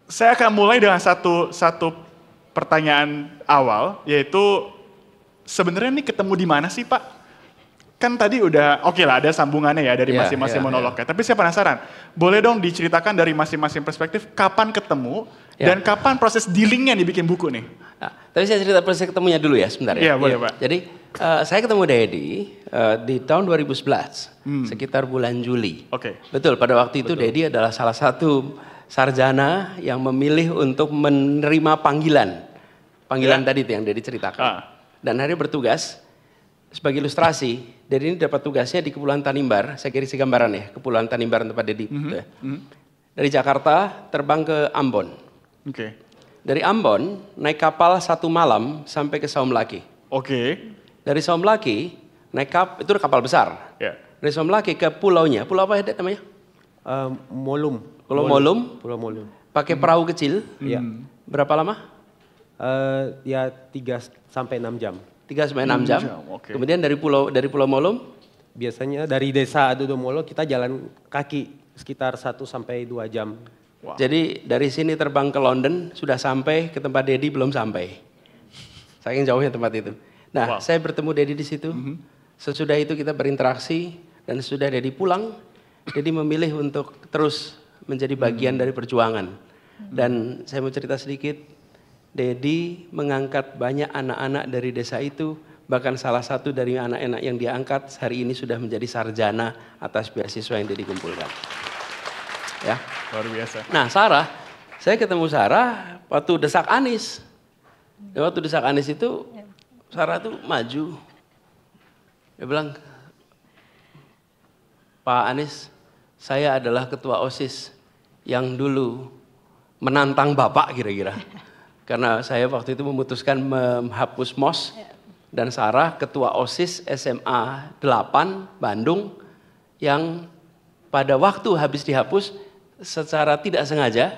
Saya akan mulai dengan satu pertanyaan awal, yaitu sebenarnya ini ketemu di mana sih Pak? Kan tadi udah, oke lah ada sambungannya ya dari masing-masing monolognya. Tapi saya penasaran, boleh dong diceritakan dari masing-masing perspektif kapan ketemu dan kapan proses dealingnya dibikin buku nih? Nah, tapi saya cerita proses ketemunya dulu ya sebentar ya. Iya boleh Pak. Jadi saya ketemu Dedi di tahun 2011, sekitar bulan Juli. Oke. Betul, pada waktu itu Dedi adalah salah satu sarjana yang memilih untuk menerima panggilan tadi itu yang Dedi ceritakan. Dan hari bertugas sebagai ilustrasi, Dedi ini dapat tugasnya di Kepulauan Tanimbar. Saya kira gambaran ya, Kepulauan Tanimbar tempat Dedi. Dari Jakarta terbang ke Ambon. Oke. Dari Ambon naik kapal 1 malam sampai ke Saumlaki. Oke. Dari Saumlaki naik itu kapal besar. Dari Saumlaki ke pulaunya, pulau apa ya namanya? Molum. Pulau Molum. Pulau Molum. Pakai perahu kecil. Iya. Berapa lama? Ya 3 sampai 6 jam. 3 sampai 6 jam. Okay. Kemudian dari Pulau Molum? Biasanya dari desa Adodomolo kita jalan kaki sekitar 1 sampai 2 jam. Wow. Jadi dari sini terbang ke London, sudah sampai ke tempat Dedi belum sampai. Saking jauhnya tempat itu. Nah, saya bertemu Dedi di situ. Sesudah itu kita berinteraksi dan sesudah Dedi pulang, Dedi memilih untuk terus menjadi bagian dari perjuangan. Dan saya mau cerita sedikit, Dedi mengangkat banyak anak-anak dari desa itu, bahkan salah satu dari anak-anak yang dia angkat hari ini sudah menjadi sarjana atas beasiswa yang Dedi kumpulkan. Ya. Luar biasa. Nah saya ketemu Sarah waktu desak Anies. Waktu desak Anies itu Sarah tuh maju. Dia bilang, Pak Anies, saya adalah ketua OSIS yang dulu menantang Bapak kira-kira. Karena saya waktu itu memutuskan menghapus MOS dan Sarah ketua OSIS SMA 8 Bandung yang pada waktu habis dihapus secara tidak sengaja,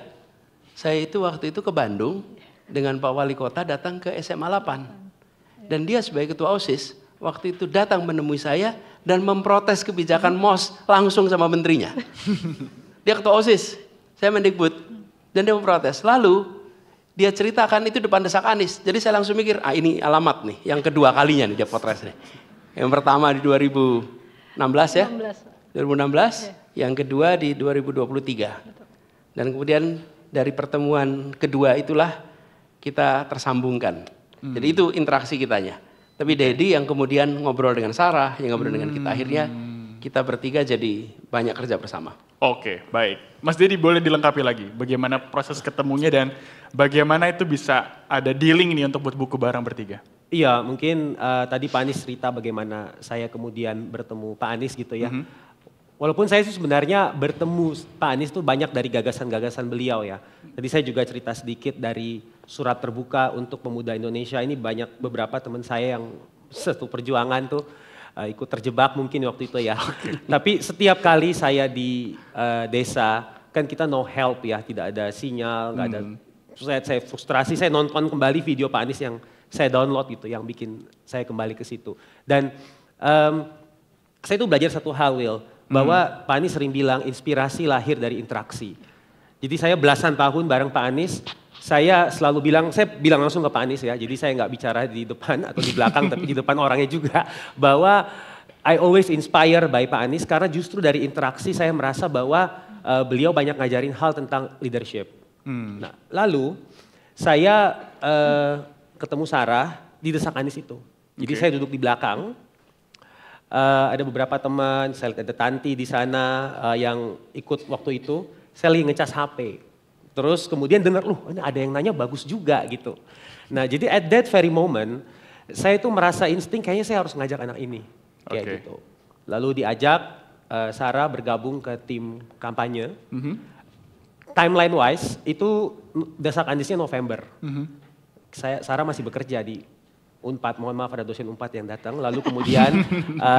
saya itu waktu itu ke Bandung dengan Pak Wali Kota datang ke SMA 8. Dan dia sebagai ketua OSIS, waktu itu datang menemui saya dan memprotes kebijakan MOS langsung sama menterinya. Dia ketua OSIS, saya Mendikbud, dan dia memprotes. Lalu dia ceritakan itu depan desak Anies. Jadi saya langsung mikir, ini alamat nih, yang kedua kalinya nih dia potret nih. Yang pertama di 2016 ya, 2016. Yang kedua di 2023. Dan kemudian dari pertemuan kedua itulah kita tersambungkan. Jadi itu interaksi kitanya. Tapi Dedi yang kemudian ngobrol dengan Sarah, yang ngobrol dengan kita. Akhirnya kita bertiga jadi banyak kerja bersama. Oke, baik. Mas Dedi boleh dilengkapi lagi bagaimana proses ketemunya dan bagaimana itu bisa ada dealing nih untuk buat buku bareng bertiga. Iya, mungkin tadi Pak Anies cerita bagaimana saya kemudian bertemu Pak Anies gitu ya. Walaupun saya sebenarnya bertemu Pak Anies tuh banyak dari gagasan-gagasan beliau ya. Tadi saya juga cerita sedikit dari surat terbuka untuk pemuda Indonesia. Ini banyak beberapa teman saya yang satu perjuangan tuh ikut terjebak mungkin waktu itu ya. Tapi setiap kali saya di desa, kan kita no help ya, tidak ada sinyal, nggak ada. Saya frustrasi, saya nonton kembali video Pak Anies yang saya download gitu, yang bikin saya kembali ke situ. Dan saya tuh belajar satu hal, Will. Bahwa Pak Anies sering bilang inspirasi lahir dari interaksi. Jadi saya belasan tahun bareng Pak Anies, saya selalu bilang, saya bilang langsung ke Pak Anies ya, jadi saya nggak bicara di depan atau di belakang, tapi di depan orangnya juga, bahwa I always inspire by Pak Anies, karena justru dari interaksi saya merasa bahwa beliau banyak ngajarin hal tentang leadership. Nah, lalu saya ketemu Sarah di desak Anies itu, jadi saya duduk di belakang. Ada beberapa teman, saya lihat ada Tanti di sana yang ikut waktu itu, saya lagi ngecas HP. Terus kemudian dengar, ini ada yang nanya bagus juga gitu. Nah jadi at that very moment, saya itu merasa insting kayaknya saya harus ngajak anak ini. Kayak gitu. Lalu diajak Sarah bergabung ke tim kampanye. Timeline wise itu desak Aniesnya November. Sarah masih bekerja di Unpad, mohon maaf ada dosen Unpad yang datang. Lalu kemudian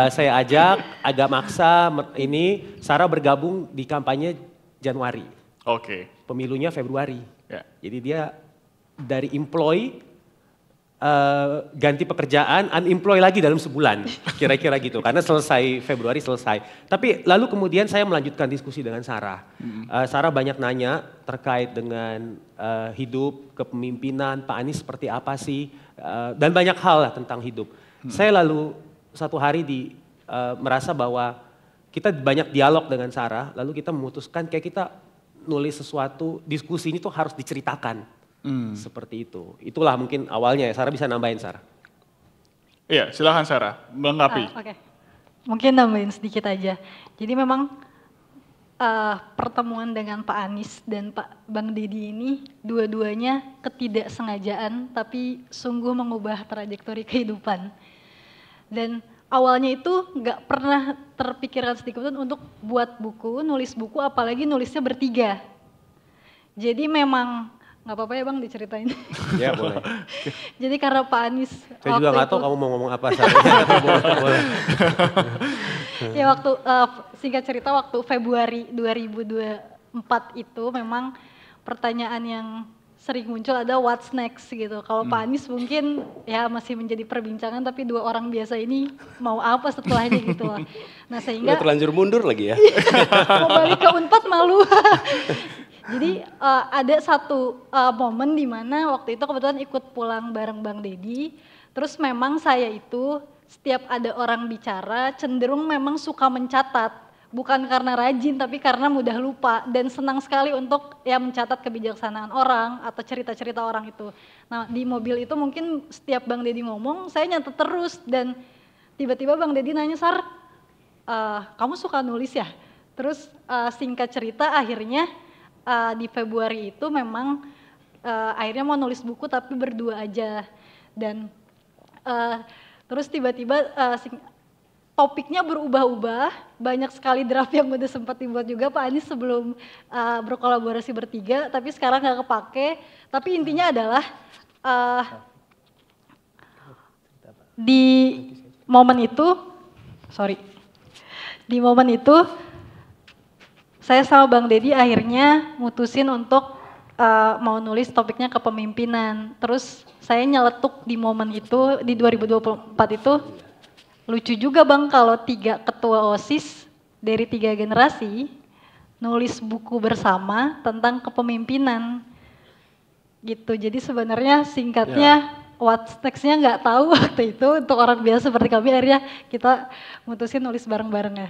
saya ajak, agak maksa ini Sarah bergabung di kampanye Januari. Pemilunya Februari. Jadi dia dari employee ganti pekerjaan, unemployed lagi dalam sebulan, kira-kira gitu. Karena selesai Februari selesai. Tapi lalu kemudian saya melanjutkan diskusi dengan Sarah. Sarah banyak nanya terkait dengan hidup, kepemimpinan, Pak Anies seperti apa sih, dan banyak hal lah tentang hidup. Saya lalu satu hari merasa bahwa kita banyak dialog dengan Sarah, lalu kita memutuskan kayak kita nulis sesuatu, diskusi ini tuh harus diceritakan. Seperti itu. Itulah mungkin awalnya ya. Sarah bisa nambahin, Sarah. Iya, silakan Sarah, melengkapi. Oke. Mungkin nambahin sedikit aja. Jadi memang pertemuan dengan Pak Anies dan Bang Deddy ini dua-duanya ketidaksengajaan tapi sungguh mengubah trajektori kehidupan. Dan awalnya itu nggak pernah terpikirkan sedikit pun untuk buat buku, nulis buku, apalagi nulisnya bertiga. Jadi memang nggak apa-apa ya Bang diceritain. Ya boleh. Jadi karena Pak Anies saya juga nggak tahu kamu mau ngomong apa. Boleh. Ya waktu singkat cerita waktu Februari 2024 itu memang pertanyaan yang sering muncul ada what's next gitu. Kalau Pak Anies mungkin ya masih menjadi perbincangan tapi dua orang biasa ini mau apa setelahnya gitu lah. Nah sehingga terlanjur mundur lagi ya. mau balik ke Unpad malu. Jadi ada satu momen di mana waktu itu kebetulan ikut pulang bareng Bang Deddy. Terus memang saya itu setiap ada orang bicara cenderung memang suka mencatat. Bukan karena rajin tapi karena mudah lupa dan senang sekali untuk ya mencatat kebijaksanaan orang atau cerita-cerita orang itu. Nah di mobil itu mungkin setiap Bang Deddy ngomong saya nyatet terus dan tiba-tiba Bang Deddy nanya Sar, kamu suka nulis ya? Terus singkat cerita akhirnya di Februari itu memang akhirnya mau nulis buku tapi berdua aja dan terus tiba-tiba topiknya berubah-ubah, banyak sekali draft yang udah sempat dibuat juga Pak Anies sebelum berkolaborasi bertiga, tapi sekarang nggak kepake. Tapi intinya adalah di momen itu, saya sama Bang Deddy akhirnya mutusin untuk mau nulis topiknya kepemimpinan. Terus saya nyeletuk di momen itu, di 2024 itu, lucu juga Bang kalau 3 ketua OSIS dari 3 generasi nulis buku bersama tentang kepemimpinan gitu. Jadi sebenarnya singkatnya what's next-nya nggak tahu waktu itu untuk orang biasa seperti kami akhirnya kita mutusin nulis bareng-bareng ya.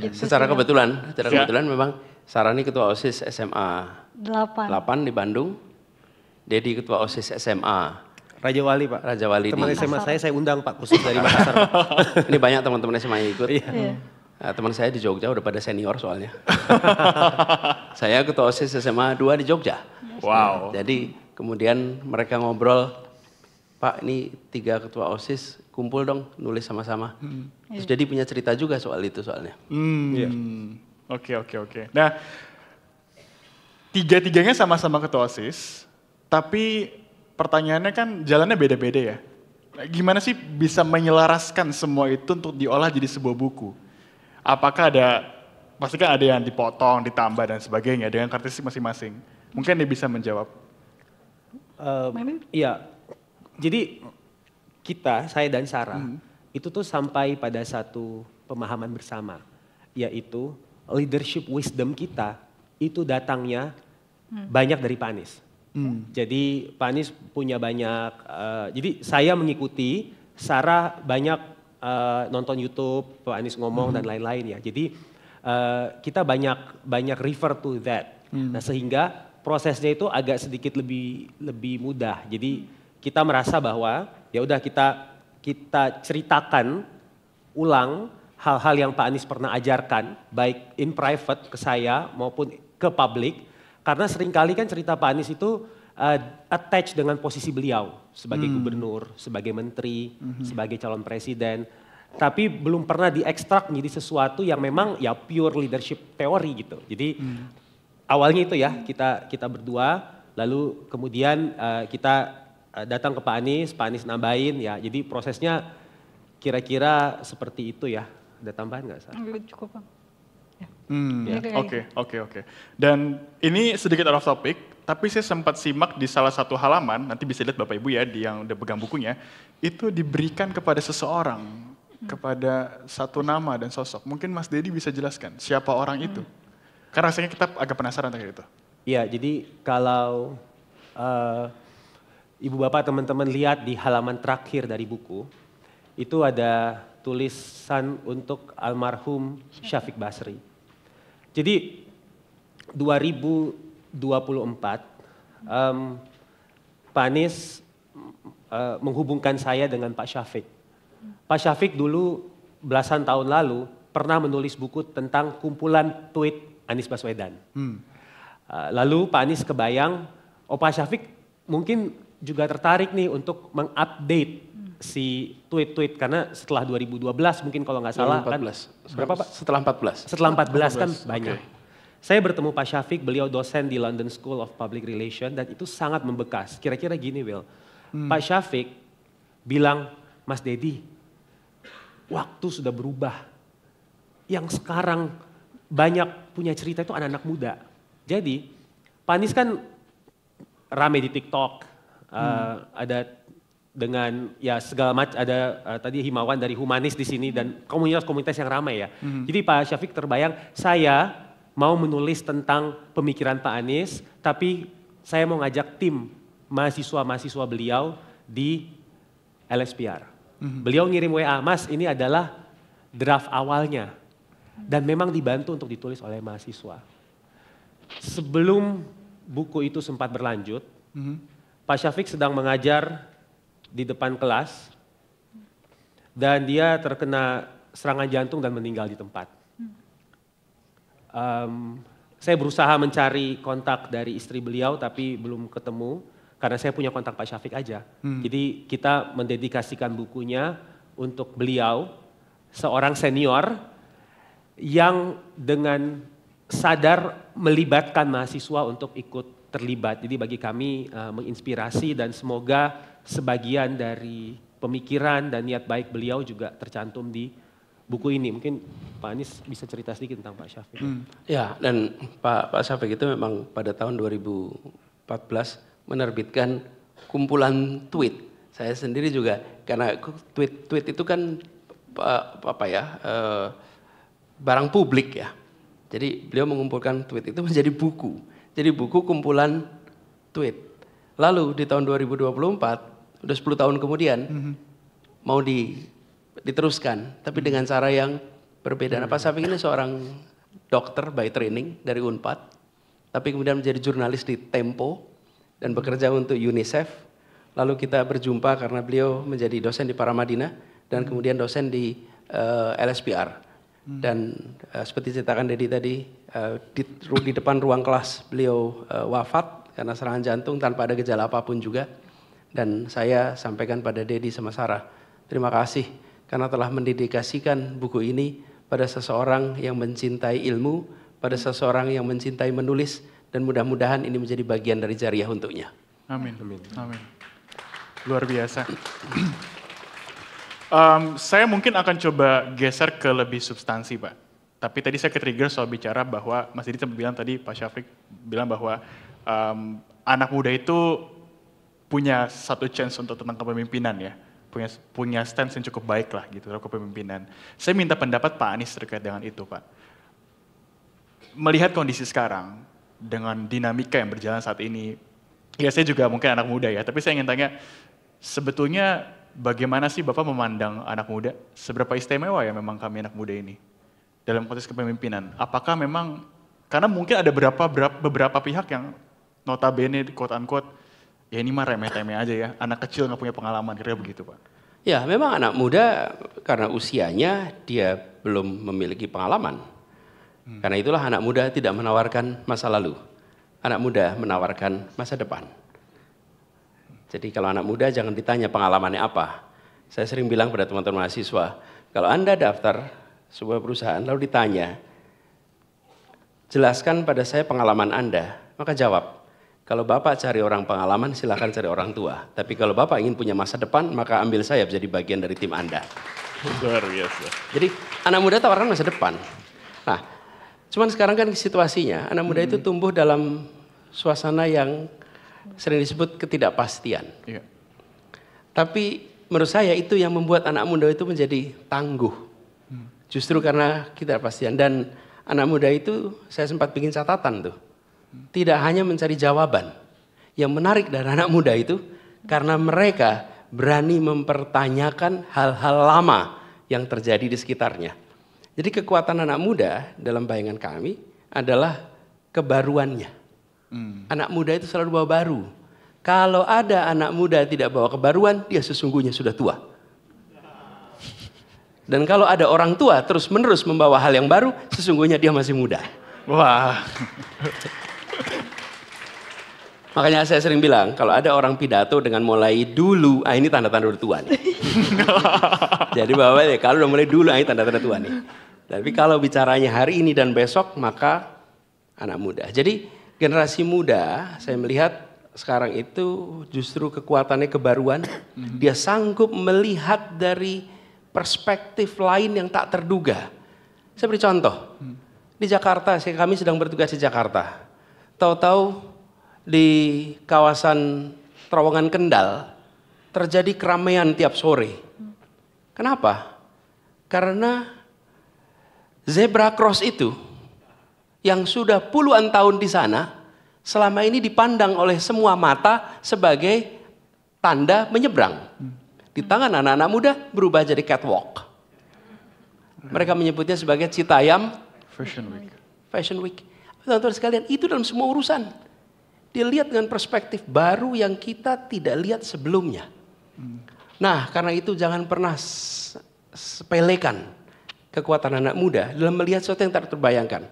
Gitu Secara sih, kebetulan memang Sarah ini ketua OSIS SMA 8 di Bandung, Deddy ketua OSIS SMA Raja Wali Pak. Raja Wali teman di SMA saya undang Pak khusus dari Makassar. Ini banyak teman-teman SMA yang ikut. Iya. Nah, teman saya di Jogja udah pada senior soalnya. Saya ketua OSIS SMA 2 di Jogja. Wow. Jadi kemudian mereka ngobrol, Pak ini 3 ketua OSIS kumpul dong nulis sama-sama. Terus Deddy punya cerita juga soal itu soalnya. Oke. Nah, tiga-tiganya sama-sama ketua OSIS, tapi pertanyaannya kan jalannya beda-beda ya. Gimana sih bisa menyelaraskan semua itu untuk diolah jadi sebuah buku? Apakah pasti kan ada yang dipotong, ditambah dan sebagainya dengan karakteristik masing-masing. Mungkin dia bisa menjawab. Iya, jadi saya dan Sarah itu tuh sampai pada satu pemahaman bersama, yaitu leadership wisdom kita itu datangnya banyak dari Pak Anies. Jadi Pak Anies punya banyak, jadi saya mengikuti, Sarah banyak nonton YouTube, Pak Anies ngomong dan lain-lain ya. Jadi kita banyak refer to that. Nah sehingga prosesnya itu agak sedikit lebih mudah. Jadi kita merasa bahwa ya udah kita ceritakan ulang hal-hal yang Pak Anies pernah ajarkan, baik in private ke saya maupun ke publik. Karena seringkali kan cerita Pak Anies itu attach dengan posisi beliau sebagai gubernur, sebagai menteri, sebagai calon presiden. Tapi belum pernah diekstrak menjadi sesuatu yang memang ya pure leadership teori gitu. Jadi awalnya itu ya kita berdua, lalu kemudian kita datang ke Pak Anies nambahin ya. Jadi prosesnya kira-kira seperti itu ya. Ada tambahan nggak, Sar? Cukup Bang. Oke. Dan ini sedikit out of topic, Tapi saya sempat simak di salah satu halaman, nanti bisa lihat Bapak Ibu ya, yang udah pegang bukunya, itu diberikan kepada seseorang, kepada satu nama dan sosok. Mungkin Mas Dedi bisa jelaskan siapa orang itu? Karena rasanya kita agak penasaran tentang itu. Iya, jadi kalau Ibu Bapak teman-teman lihat di halaman terakhir dari buku, itu ada tulisan untuk almarhum Syafiq Basri. Jadi 2024, Pak Anies menghubungkan saya dengan Pak Syafiq. Pak Syafiq dulu belasan tahun lalu pernah menulis buku tentang kumpulan tweet Anies Baswedan. Lalu Pak Anies kebayang, Pak Syafiq mungkin juga tertarik nih untuk mengupdate si tweet-tweet karena setelah 2012 mungkin kalau nggak salah 2014. kan berapa Pak? Setelah 14. Setelah 14 kan banyak. Okay. Saya bertemu Pak Syafiq, beliau dosen di London School of Public Relations dan itu sangat membekas. Kira-kira gini Will, Pak Syafiq bilang, Mas Dedi, waktu sudah berubah. Yang sekarang banyak punya cerita itu anak-anak muda. Jadi Pak Anies kan rame di TikTok, ada dengan ya segala macam, ada tadi himawan dari humanis di sini dan komunitas-komunitas yang ramai ya. Jadi Pak Syafiq terbayang, saya mau menulis tentang pemikiran Pak Anies, tapi saya mau ngajak tim mahasiswa-mahasiswa beliau di LSPR. Beliau ngirim WA, Mas ini adalah draft awalnya. Dan memang dibantu untuk ditulis oleh mahasiswa. Sebelum buku itu sempat berlanjut, Pak Syafiq sedang mengajar di depan kelas, dan dia terkena serangan jantung dan meninggal di tempat. Saya berusaha mencari kontak dari istri beliau tapi belum ketemu karena saya punya kontak Pak Syafiq aja. Jadi kita mendedikasikan bukunya untuk beliau, seorang senior yang dengan sadar melibatkan mahasiswa untuk ikut terlibat. Jadi bagi kami menginspirasi dan semoga sebagian dari pemikiran dan niat baik beliau juga tercantum di buku ini. Mungkin Pak Anies bisa cerita sedikit tentang Pak Syafiq. Ya, dan Pak Syafiq itu memang pada tahun 2014 menerbitkan kumpulan tweet. Saya sendiri juga karena tweet itu kan barang publik ya. Jadi beliau mengumpulkan tweet itu menjadi buku. Jadi buku kumpulan tweet. Lalu di tahun 2024, udah 10 tahun kemudian mau diteruskan, tapi dengan cara yang berbeda. Nah, Pak Syafiq ini seorang dokter by training dari Unpad, tapi kemudian menjadi jurnalis di Tempo dan bekerja untuk UNICEF. Lalu kita berjumpa karena beliau menjadi dosen di Paramadina dan kemudian dosen di LSPR. Dan seperti ceritakan Dedi tadi, di depan ruang kelas beliau wafat karena serangan jantung tanpa ada gejala apapun juga. Dan saya sampaikan pada Dedi sama Sarah, terima kasih karena telah mendedikasikan buku ini pada seseorang yang mencintai ilmu, pada seseorang yang mencintai menulis, dan mudah-mudahan ini menjadi bagian dari jariah untuknya. Amin. Amin. Luar biasa. Saya mungkin akan coba geser ke lebih substansi, Pak. Tapi tadi saya ke-trigger soal bicara bahwa, Mas Didi sempat bilang tadi, Pak Syafiq bilang bahwa anak muda itu punya satu chance untuk tentang kepemimpinan ya. Punya stance yang cukup baik lah gitu, kepemimpinan. Saya minta pendapat Pak Anies terkait dengan itu, Pak. Melihat kondisi sekarang, dengan dinamika yang berjalan saat ini, ya saya juga mungkin anak muda ya, tapi saya ingin tanya, sebetulnya bagaimana sih Bapak memandang anak muda? Seberapa istimewa ya memang kami anak muda ini? Dalam konteks kepemimpinan, apakah memang, karena mungkin ada beberapa pihak yang notabene, quote-unquote, ya ini mah remeh-temeh aja ya, anak kecil nggak punya pengalaman, kira-kira begitu Pak. Ya memang anak muda karena usianya dia belum memiliki pengalaman. Karena itulah anak muda tidak menawarkan masa lalu. Anak muda menawarkan masa depan. Jadi kalau anak muda jangan ditanya pengalamannya apa. Saya sering bilang pada teman-teman mahasiswa, kalau Anda daftar sebuah perusahaan lalu ditanya, jelaskan pada saya pengalaman Anda, maka jawab, kalau Bapak cari orang pengalaman silakan cari orang tua. Tapi kalau Bapak ingin punya masa depan maka ambil saya menjadi bagian dari tim Anda. Luar biasa. Jadi anak muda tawarkan masa depan. Nah, cuman sekarang kan situasinya anak muda itu tumbuh dalam suasana yang sering disebut ketidakpastian. Iya. Tapi menurut saya itu yang membuat anak muda itu menjadi tangguh. Justru karena ketidakpastian. Dan anak muda itu saya sempat bikin catatan tuh. Tidak hanya mencari jawaban. Yang menarik dari anak muda itu karena mereka berani mempertanyakan hal-hal lama yang terjadi di sekitarnya. Jadi kekuatan anak muda dalam bayangan kami adalah kebaruannya. Anak muda itu selalu bawa baru. Kalau ada anak muda tidak bawa kebaruan, dia sesungguhnya sudah tua. Dan kalau ada orang tua terus menerus membawa hal yang baru, sesungguhnya dia masih muda. Wah. Makanya saya sering bilang, kalau ada orang pidato dengan mulai dulu, ini tanda-tanda udah tua nih. Jadi bahwa kalau udah mulai dulu, ini tanda-tanda tua nih. Tapi kalau bicaranya hari ini dan besok, maka anak muda. Jadi generasi muda, saya melihat sekarang itu justru kekuatannya kebaruan. Dia sanggup melihat dari perspektif lain yang tak terduga. Saya beri contoh. Di Jakarta, kami sedang bertugas di Jakarta. Tahu-tahu di kawasan Terowongan Kendal terjadi keramaian tiap sore. Kenapa? Karena zebra cross itu yang sudah puluhan tahun di sana selama ini dipandang oleh semua mata sebagai tanda menyeberang. Di tangan anak-anak muda berubah jadi catwalk. Mereka menyebutnya sebagai Citayam Fashion Week. Teman-teman sekalian, itu dalam semua urusan. Dilihat dengan perspektif baru yang kita tidak lihat sebelumnya. Nah, karena itu jangan pernah sepelekan kekuatan anak muda dalam melihat sesuatu yang tak terbayangkan.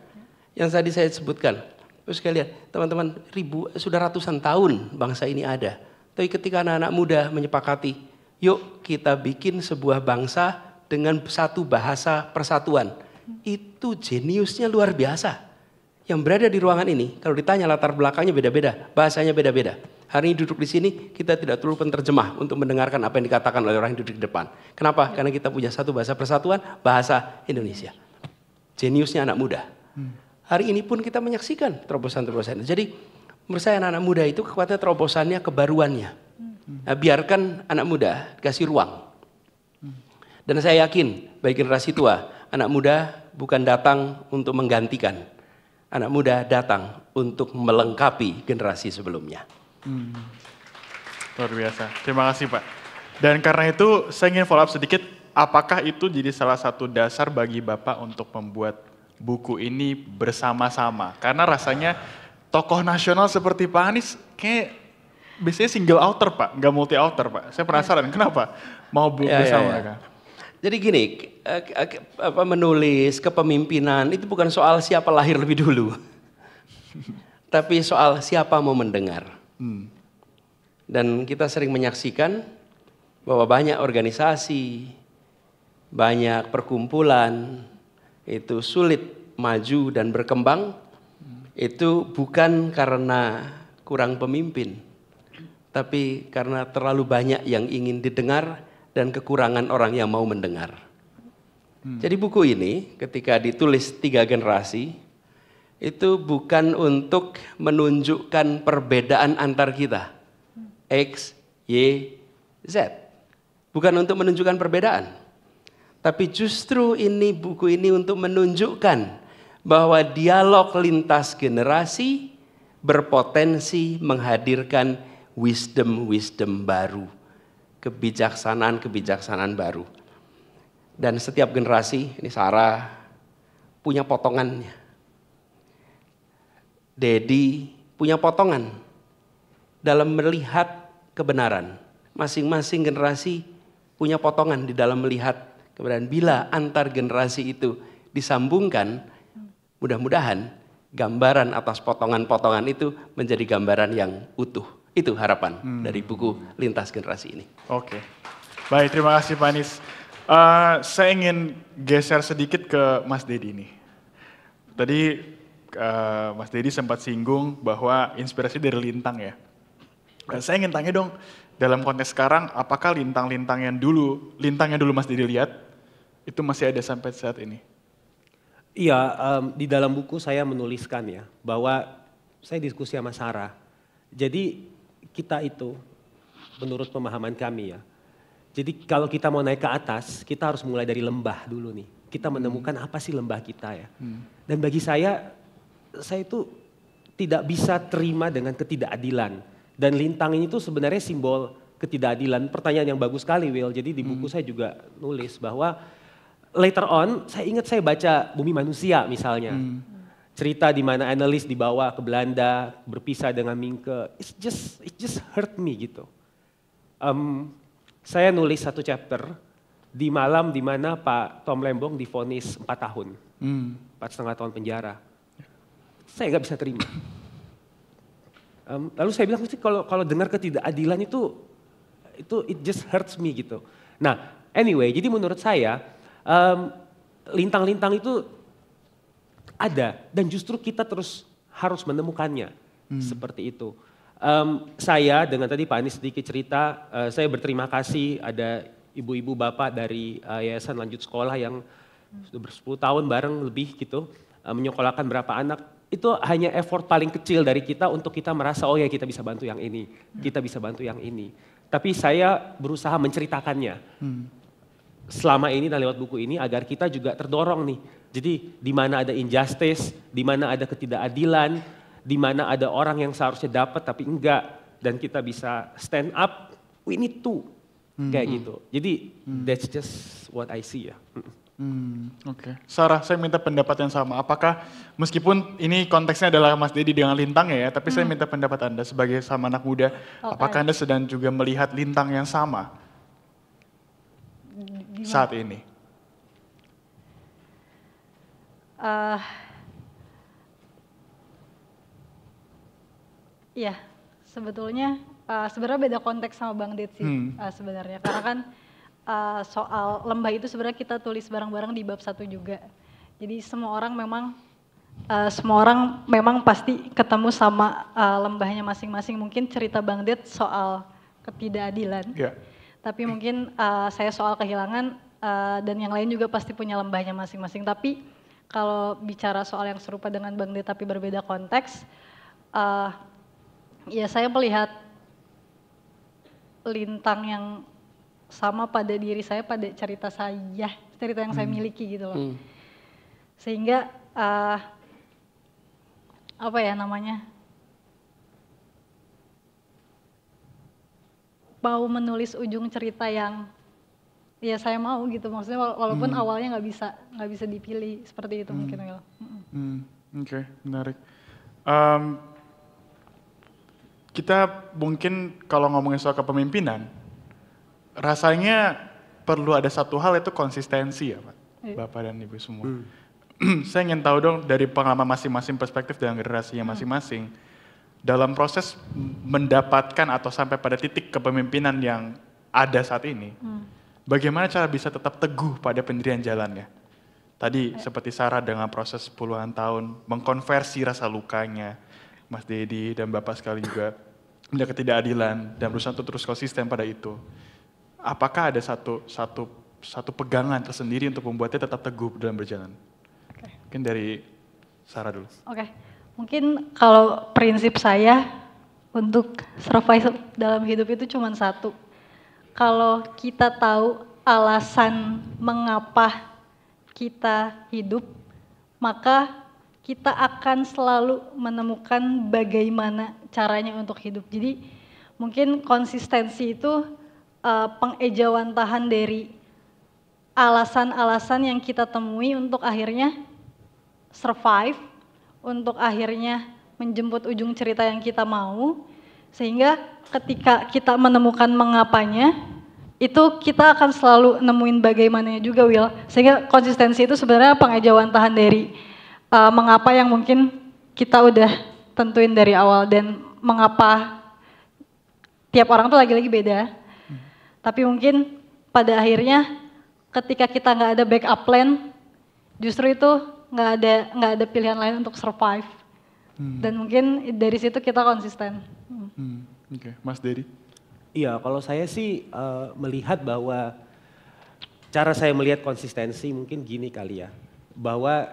Yang tadi saya sebutkan. Terus sekalian, teman-teman, sudah ratusan tahun bangsa ini ada. Tapi ketika anak-anak muda menyepakati, yuk kita bikin sebuah bangsa dengan satu bahasa persatuan. Itu jeniusnya luar biasa. Yang berada di ruangan ini, kalau ditanya latar belakangnya beda-beda, bahasanya beda-beda. Hari ini duduk di sini, kita tidak perlu penterjemah untuk mendengarkan apa yang dikatakan oleh orang yang duduk di depan. Kenapa? Karena kita punya satu bahasa persatuan, bahasa Indonesia. Jeniusnya anak muda. Hari ini pun kita menyaksikan terobosan-terobosan. Jadi menurut saya anak-anak muda itu kekuatannya terobosannya, kebaruannya. Nah, biarkan anak muda kasih ruang. Dan saya yakin bagi generasi tua, anak muda bukan datang untuk menggantikan. Anak muda datang untuk melengkapi generasi sebelumnya. Luar biasa. Terima kasih Pak. Dan karena itu saya ingin follow up sedikit. Apakah itu jadi salah satu dasar bagi Bapak untuk membuat buku ini bersama-sama? Karena rasanya tokoh nasional seperti Pak Anies kayak biasanya single author Pak, nggak multi author Pak. Saya penasaran kenapa mau bersama mereka? Jadi gini, menulis kepemimpinan itu bukan soal siapa lahir lebih dulu. Tapi soal siapa mau mendengar. Dan kita sering menyaksikan bahwa banyak organisasi, banyak perkumpulan, itu sulit maju dan berkembang. Itu bukan karena kurang pemimpin. Tapi karena terlalu banyak yang ingin didengar dan kekurangan orang yang mau mendengar. Jadi buku ini ketika ditulis 3 generasi, itu bukan untuk menunjukkan perbedaan antar kita. X, Y, Z. Bukan untuk menunjukkan perbedaan. Tapi justru buku ini untuk menunjukkan bahwa dialog lintas generasi berpotensi menghadirkan wisdom baru. Kebijaksanaan baru. Dan setiap generasi, ini Sarah punya potongannya. Dedi punya potongan dalam melihat kebenaran. Masing-masing generasi punya potongan di dalam melihat kebenaran. Bila antar generasi itu disambungkan, mudah-mudahan gambaran atas potongan-potongan itu menjadi gambaran yang utuh. Itu harapan dari buku Lintas Generasi ini. Oke, baik, terima kasih Pak Anies. Saya ingin geser sedikit ke Mas Dedi ini. Tadi Mas Dedi sempat singgung bahwa inspirasi dari Lintang ya. Saya ingin tanya dong, dalam konteks sekarang, apakah lintang yang dulu Mas Dedi lihat, itu masih ada sampai saat ini? Iya, di dalam buku saya menuliskan ya, bahwa saya diskusi sama Sarah. Jadi kita itu menurut pemahaman kami ya. Jadi kalau kita mau naik ke atas, kita harus mulai dari lembah dulu nih. Kita menemukan apa sih lembah kita ya. Dan bagi saya itu tidak bisa terima dengan ketidakadilan. Dan lintang ini tuh sebenarnya simbol ketidakadilan. Pertanyaan yang bagus sekali Will. Jadi di buku saya juga nulis bahwa later on saya ingat saya baca Bumi Manusia misalnya. Cerita di mana analis dibawa ke Belanda, berpisah dengan Mingke. It just hurt me gitu. Saya nulis satu chapter di malam di mana Pak Tom Lembong divonis 4 tahun. 4,5 tahun penjara. Saya nggak bisa terima. Lalu saya bilang, kalau dengar ketidakadilan itu it just hurts me gitu. Nah anyway, jadi menurut saya lintang-lintang itu ada dan justru kita terus harus menemukannya seperti itu. Saya dengan tadi Pak Anies sedikit cerita, saya berterima kasih ada ibu-ibu bapak dari Yayasan Lanjut Sekolah yang sudah ber-10 tahun bareng lebih gitu, menyekolahkan berapa anak. Itu hanya effort paling kecil dari kita untuk kita merasa oh ya kita bisa bantu yang ini, kita bisa bantu yang ini. Tapi saya berusaha menceritakannya selama ini dan lewat buku ini agar kita juga terdorong nih. Jadi di mana ada injustice, di mana ada ketidakadilan, di mana ada orang yang seharusnya dapat tapi enggak, dan kita bisa stand up, we need to kayak gitu. Jadi that's just what I see ya. Oke. Sarah, saya minta pendapat yang sama. Apakah meskipun ini konteksnya adalah Mas Dedi dengan lintang ya, tapi saya minta pendapat Anda sebagai sama anak muda. Apakah Anda sedang juga melihat lintang yang sama saat ini? Iya, sebetulnya sebenarnya beda konteks sama Bang Ded sih sebenarnya. Karena kan soal lembah itu sebenarnya kita tulis bareng-bareng di bab 1 juga. Jadi semua orang memang pasti ketemu sama lembahnya masing-masing. Mungkin cerita Bang Ded soal ketidakadilan. Tapi mungkin saya soal kehilangan dan yang lain juga pasti punya lembahnya masing-masing. Tapi kalau bicara soal yang serupa dengan Bang Ded tapi berbeda konteks, ya saya melihat lintang yang sama pada diri saya, pada cerita yang saya miliki gitu loh. Sehingga apa ya namanya, mau menulis ujung cerita yang ya saya mau gitu, maksudnya walaupun awalnya nggak bisa dipilih seperti itu mungkin Will. Oke, menarik. Kita mungkin kalau ngomongin soal kepemimpinan, rasanya perlu ada satu hal, itu konsistensi ya Pak, Bapak dan Ibu semua. Saya ingin tahu dong dari pengalaman masing-masing, perspektif dan generasinya masing-masing, dalam proses mendapatkan atau sampai pada titik kepemimpinan yang ada saat ini, bagaimana cara bisa tetap teguh pada pendirian jalannya? Tadi seperti Sarah dengan proses puluhan tahun mengkonversi rasa lukanya, Mas Dedi dan Bapak sekali juga melihat ketidakadilan dan berusaha untuk terus konsisten pada itu. Apakah ada satu pegangan tersendiri untuk membuatnya tetap teguh dalam berjalan? Mungkin dari Sarah dulu. Mungkin kalau prinsip saya untuk survive dalam hidup itu cuma satu. Kalau kita tahu alasan mengapa kita hidup, maka kita akan selalu menemukan bagaimana caranya untuk hidup. Jadi mungkin konsistensi itu pengejawantahan dari alasan-alasan yang kita temui untuk akhirnya survive, untuk akhirnya menjemput ujung cerita yang kita mau, sehingga ketika kita menemukan mengapanya, itu kita akan selalu nemuin bagaimananya juga Will. Sehingga konsistensi itu sebenarnya pengejawantahan dari mengapa yang mungkin kita udah tentuin dari awal, dan mengapa tiap orang tuh lagi-lagi beda. Tapi mungkin pada akhirnya ketika kita nggak ada backup plan, justru itu nggak ada pilihan lain untuk survive. Dan mungkin dari situ kita konsisten. Oke, Mas Dedi? Iya, kalau saya sih melihat bahwa cara saya melihat konsistensi mungkin gini kali ya, bahwa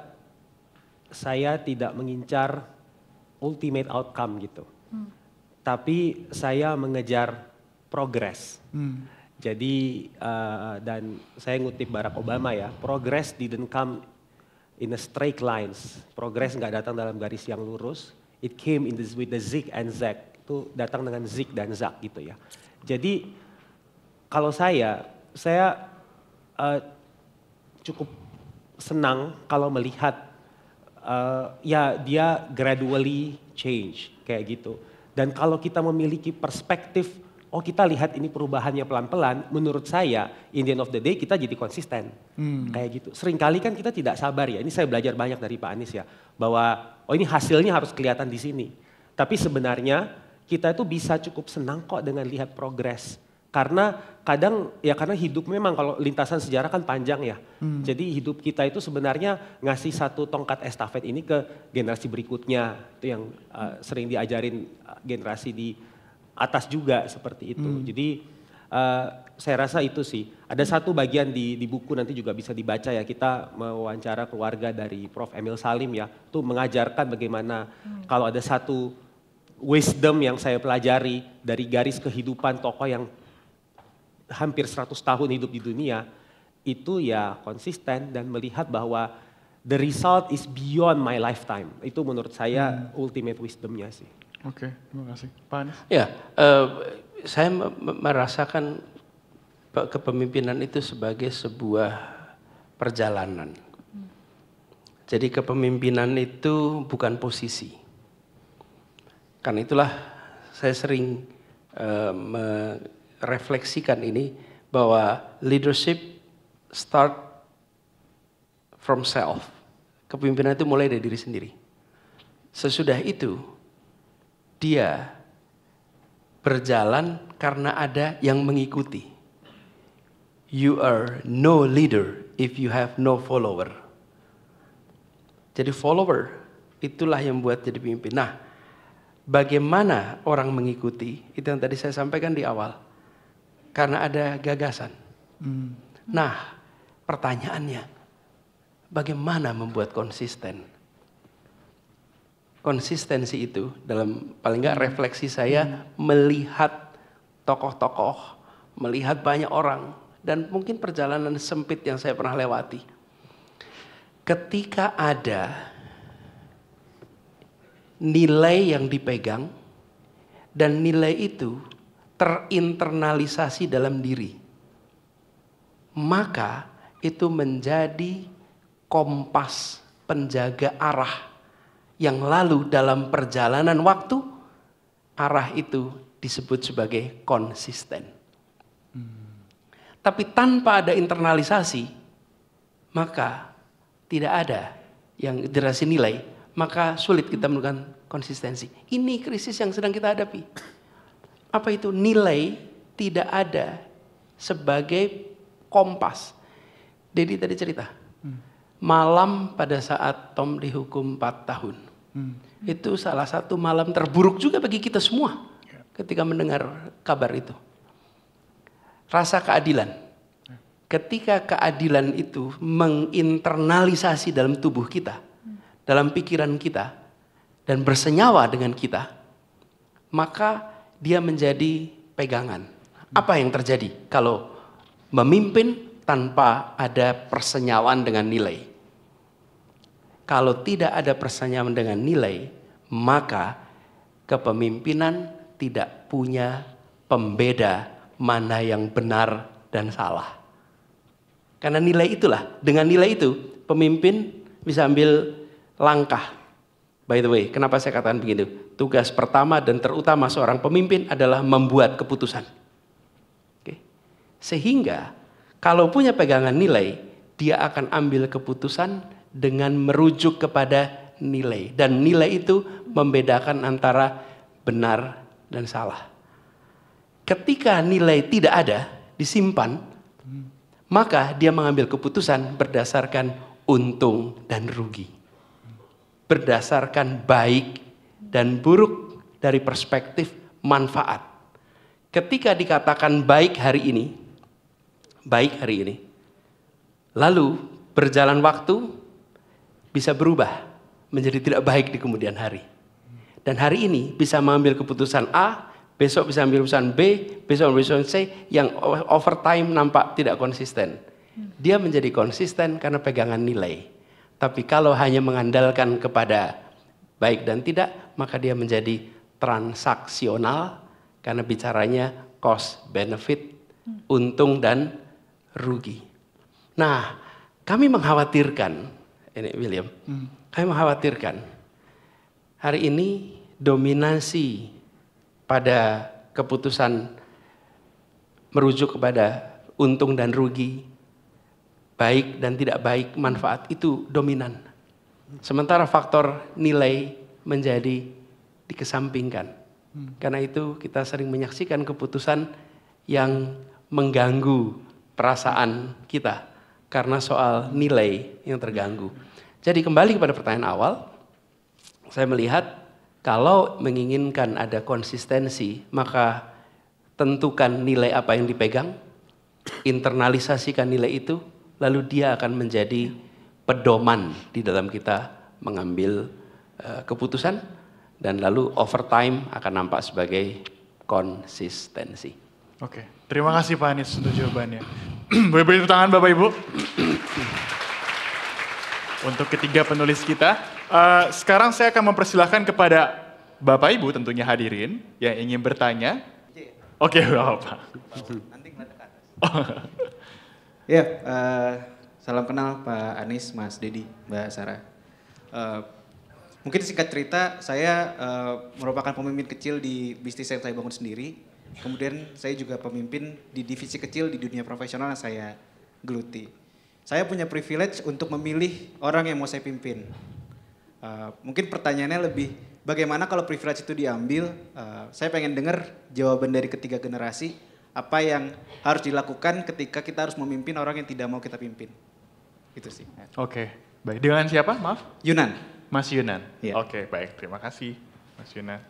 saya tidak mengincar ultimate outcome gitu. Tapi saya mengejar progress. Jadi dan saya ngutip Barack Obama ya, progress didn't come in a straight lines. Progress nggak datang dalam garis yang lurus. It came in with the zig and zag. Itu datang dengan zig dan zag gitu ya. Jadi kalau saya cukup senang kalau melihat ya dia gradually change kayak gitu. Dan kalau kita memiliki perspektif, oh kita lihat ini perubahannya pelan-pelan, menurut saya in the end of the day kita jadi konsisten. Kayak gitu. Seringkali kan kita tidak sabar ya, ini saya belajar banyak dari Pak Anies ya, bahwa oh ini hasilnya harus kelihatan di sini. Tapi sebenarnya kita itu bisa cukup senang kok dengan lihat progres. Karena kadang ya karena hidup memang kalau lintasan sejarah kan panjang ya. Jadi hidup kita itu sebenarnya ngasih satu tongkat estafet ini ke generasi berikutnya. Itu yang sering diajarin generasi di atas juga seperti itu. Jadi saya rasa itu sih. Ada satu bagian di buku nanti juga bisa dibaca ya. Kita mewawancara keluarga dari Prof. Emil Salim ya. Itu mengajarkan bagaimana kalau ada satu wisdom yang saya pelajari dari garis kehidupan tokoh yang hampir 100 tahun hidup di dunia, itu ya konsisten dan melihat bahwa the result is beyond my lifetime. Itu menurut saya ultimate wisdomnya sih. Oke, terima kasih. Pak Anies? Ya, saya merasakan kepemimpinan itu sebagai sebuah perjalanan. Jadi kepemimpinan itu bukan posisi. Karena itulah saya sering refleksikan ini bahwa leadership start from self. Kepemimpinan itu mulai dari diri sendiri. Sesudah itu dia berjalan karena ada yang mengikuti. You are no leader if you have no follower. Jadi follower itulah yang buat jadi pemimpin. Nah, bagaimana orang mengikuti? Itu yang tadi saya sampaikan di awal. Karena ada gagasan. Nah, pertanyaannya, bagaimana membuat konsisten? Konsistensi itu dalam paling nggak refleksi saya melihat tokoh-tokoh, melihat banyak orang, dan mungkin perjalanan sempit yang saya pernah lewati. Ketika ada nilai yang dipegang dan nilai itu terinternalisasi dalam diri, maka itu menjadi kompas penjaga arah yang lalu dalam perjalanan waktu arah itu disebut sebagai konsisten. Tapi tanpa ada internalisasi maka tidak ada yang generasi nilai, maka sulit kita melakukan konsistensi. Ini krisis yang sedang kita hadapi. Apa itu? Nilai tidak ada sebagai kompas. Dedi tadi cerita, malam pada saat Tom dihukum 4 tahun. Itu salah satu malam terburuk juga bagi kita semua ketika mendengar kabar itu. Rasa keadilan. Ketika keadilan itu menginternalisasi dalam tubuh kita, dalam pikiran kita, dan bersenyawa dengan kita, maka dia menjadi pegangan. Apa yang terjadi kalau memimpin tanpa ada persenyawaan dengan nilai? Kalau tidak ada persenyawaan dengan nilai, maka kepemimpinan tidak punya pembeda mana yang benar dan salah. Karena nilai itulah, dengan nilai itu pemimpin bisa ambil langkah. By the way, kenapa saya katakan begitu? Tugas pertama dan terutama seorang pemimpin adalah membuat keputusan. Oke. Sehingga kalau punya pegangan nilai, dia akan ambil keputusan dengan merujuk kepada nilai. Dan nilai itu membedakan antara benar dan salah. Ketika nilai tidak ada, disimpan, maka dia mengambil keputusan berdasarkan untung dan rugi. Berdasarkan baik dan buruk dari perspektif manfaat. Ketika dikatakan baik hari ini, lalu berjalan waktu bisa berubah menjadi tidak baik di kemudian hari. Dan hari ini bisa mengambil keputusan A, besok bisa ambil keputusan B, besok ambil keputusan C, yang over time nampak tidak konsisten. Dia menjadi konsisten karena pegangan nilai. Tapi kalau hanya mengandalkan kepada baik dan tidak, maka dia menjadi transaksional karena bicaranya cost benefit, untung dan rugi. Nah, kami mengkhawatirkan, ini William, kami mengkhawatirkan hari ini dominasi pada keputusan merujuk kepada untung dan rugi, baik dan tidak baik, manfaat itu dominan. Sementara faktor nilai menjadi dikesampingkan. Karena itu kita sering menyaksikan keputusan yang mengganggu perasaan kita karena soal nilai yang terganggu. Jadi kembali kepada pertanyaan awal, saya melihat kalau menginginkan ada konsistensi, maka tentukan nilai apa yang dipegang, internalisasikan nilai itu, lalu dia akan menjadi pedoman di dalam kita mengambil keputusan, dan lalu over time akan nampak sebagai konsistensi. Oke, terima kasih Pak Anies untuk jawabannya. Boleh beri tepuk tangan Bapak Ibu. Untuk ketiga penulis kita, sekarang saya akan mempersilahkan kepada Bapak Ibu tentunya hadirin yang ingin bertanya. Oke, Bapak. Ya, salam kenal Pak Anies, Mas Dedi, Mbak Sarah. Mungkin singkat cerita, saya merupakan pemimpin kecil di bisnis yang saya bangun sendiri. Kemudian saya juga pemimpin di divisi kecil di dunia profesional yang saya geluti. Saya punya privilege untuk memilih orang yang mau saya pimpin. Mungkin pertanyaannya lebih, bagaimana kalau privilege itu diambil? Saya pengen dengar jawaban dari ketiga generasi, apa yang harus dilakukan ketika kita harus memimpin orang yang tidak mau kita pimpin. Itu sih. Oke, baik. Dengan siapa? Maaf? Yunan. Mas Yunan. Iya. Oke, baik. Terima kasih, Mas Yunan.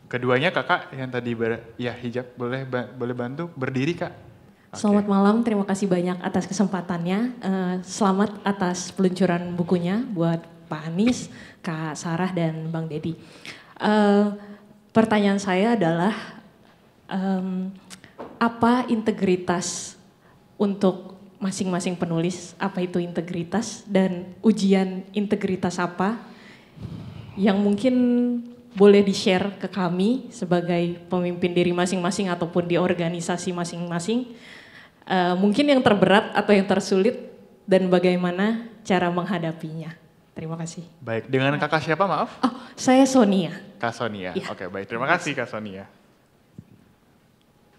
Keduanya kakak yang tadi hijab, boleh bantu berdiri kak? Okay. Selamat malam, terima kasih banyak atas kesempatannya. Selamat atas peluncuran bukunya buat Pak Anies, Kak Sarah dan Bang Dedi. Pertanyaan saya adalah apa integritas untuk masing-masing penulis? Apa itu integritas dan ujian integritas apa yang mungkin boleh di-share ke kami sebagai pemimpin diri masing-masing ataupun di organisasi masing-masing. Mungkin yang terberat atau yang tersulit dan bagaimana cara menghadapinya. Terima kasih. Baik, dengan kakak siapa maaf? Oh, saya Sonia. Kak Sonia, Ya. Oke baik. Terima kasih Kak Sonia.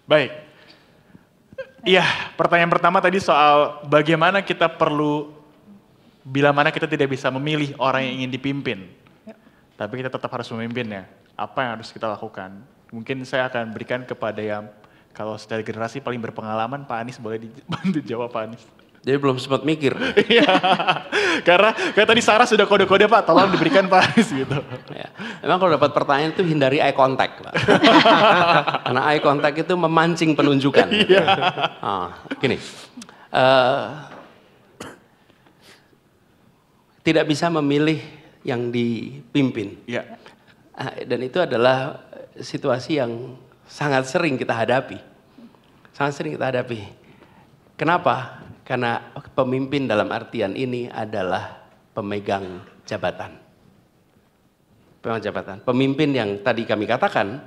Baik. Iya, pertanyaan pertama tadi soal bagaimana kita perlu, bila mana kita tidak bisa memilih orang yang ingin dipimpin. Tapi kita tetap harus memimpinnya. Apa yang harus kita lakukan? Mungkin saya akan berikan kepada yang kalau secara generasi paling berpengalaman, Pak Anies boleh dibantu jawab Pak Anies. Jadi belum sempat mikir. Iya, karena kayak tadi Sarah sudah kode-kode Pak, tolong diberikan Pak Anies gitu. Ya. Memang kalau dapat pertanyaan itu hindari eye contact, Pak. Karena eye contact itu memancing penunjukan. Iya. Gini, tidak bisa memilih yang dipimpin. Iya. Dan itu adalah situasi yang sangat sering kita hadapi. Sangat sering kita hadapi. Kenapa? Karena pemimpin dalam artian ini adalah pemegang jabatan. Pemegang jabatan. Pemimpin yang tadi kami katakan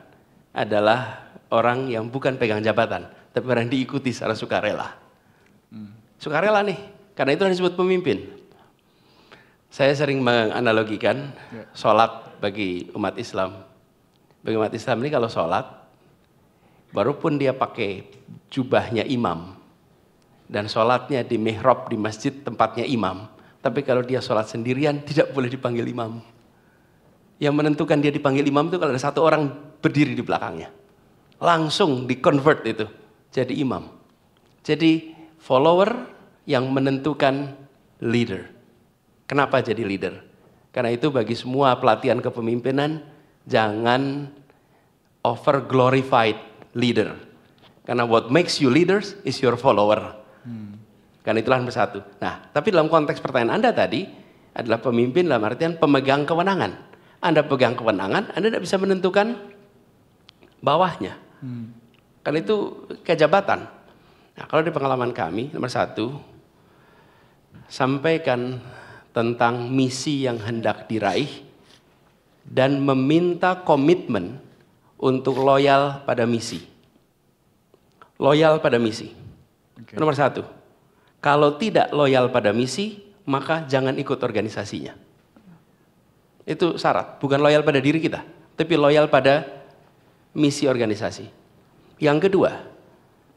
adalah orang yang bukan pegang jabatan, tapi orang yang diikuti secara sukarela. Sukarela nih, karena itu disebut pemimpin. Saya sering menganalogikan sholat bagi umat Islam. Bagi umat Islam ini kalau sholat, walaupun dia pakai jubahnya imam, dan sholatnya di mihrab di masjid tempatnya imam, tapi kalau dia sholat sendirian tidak boleh dipanggil imam. Yang menentukan dia dipanggil imam itu kalau ada satu orang berdiri di belakangnya. Langsung di-convert itu jadi imam. Jadi follower yang menentukan leader. Kenapa jadi leader? Karena itu bagi semua pelatihan kepemimpinan, jangan over glorified leader. Karena what makes you leaders is your follower. Karena itulah nomor 1. Nah, tapi dalam konteks pertanyaan Anda tadi adalah pemimpin dalam artian pemegang kewenangan. Anda pegang kewenangan, Anda tidak bisa menentukan bawahnya. Kan itu kejabatan. Nah, kalau di pengalaman kami, nomor 1, sampaikan tentang misi yang hendak diraih dan meminta komitmen untuk loyal pada misi. Loyal pada misi. Nomor 1, kalau tidak loyal pada misi, maka jangan ikut organisasinya. Itu syarat, bukan loyal pada diri kita, tapi loyal pada misi organisasi. Yang kedua,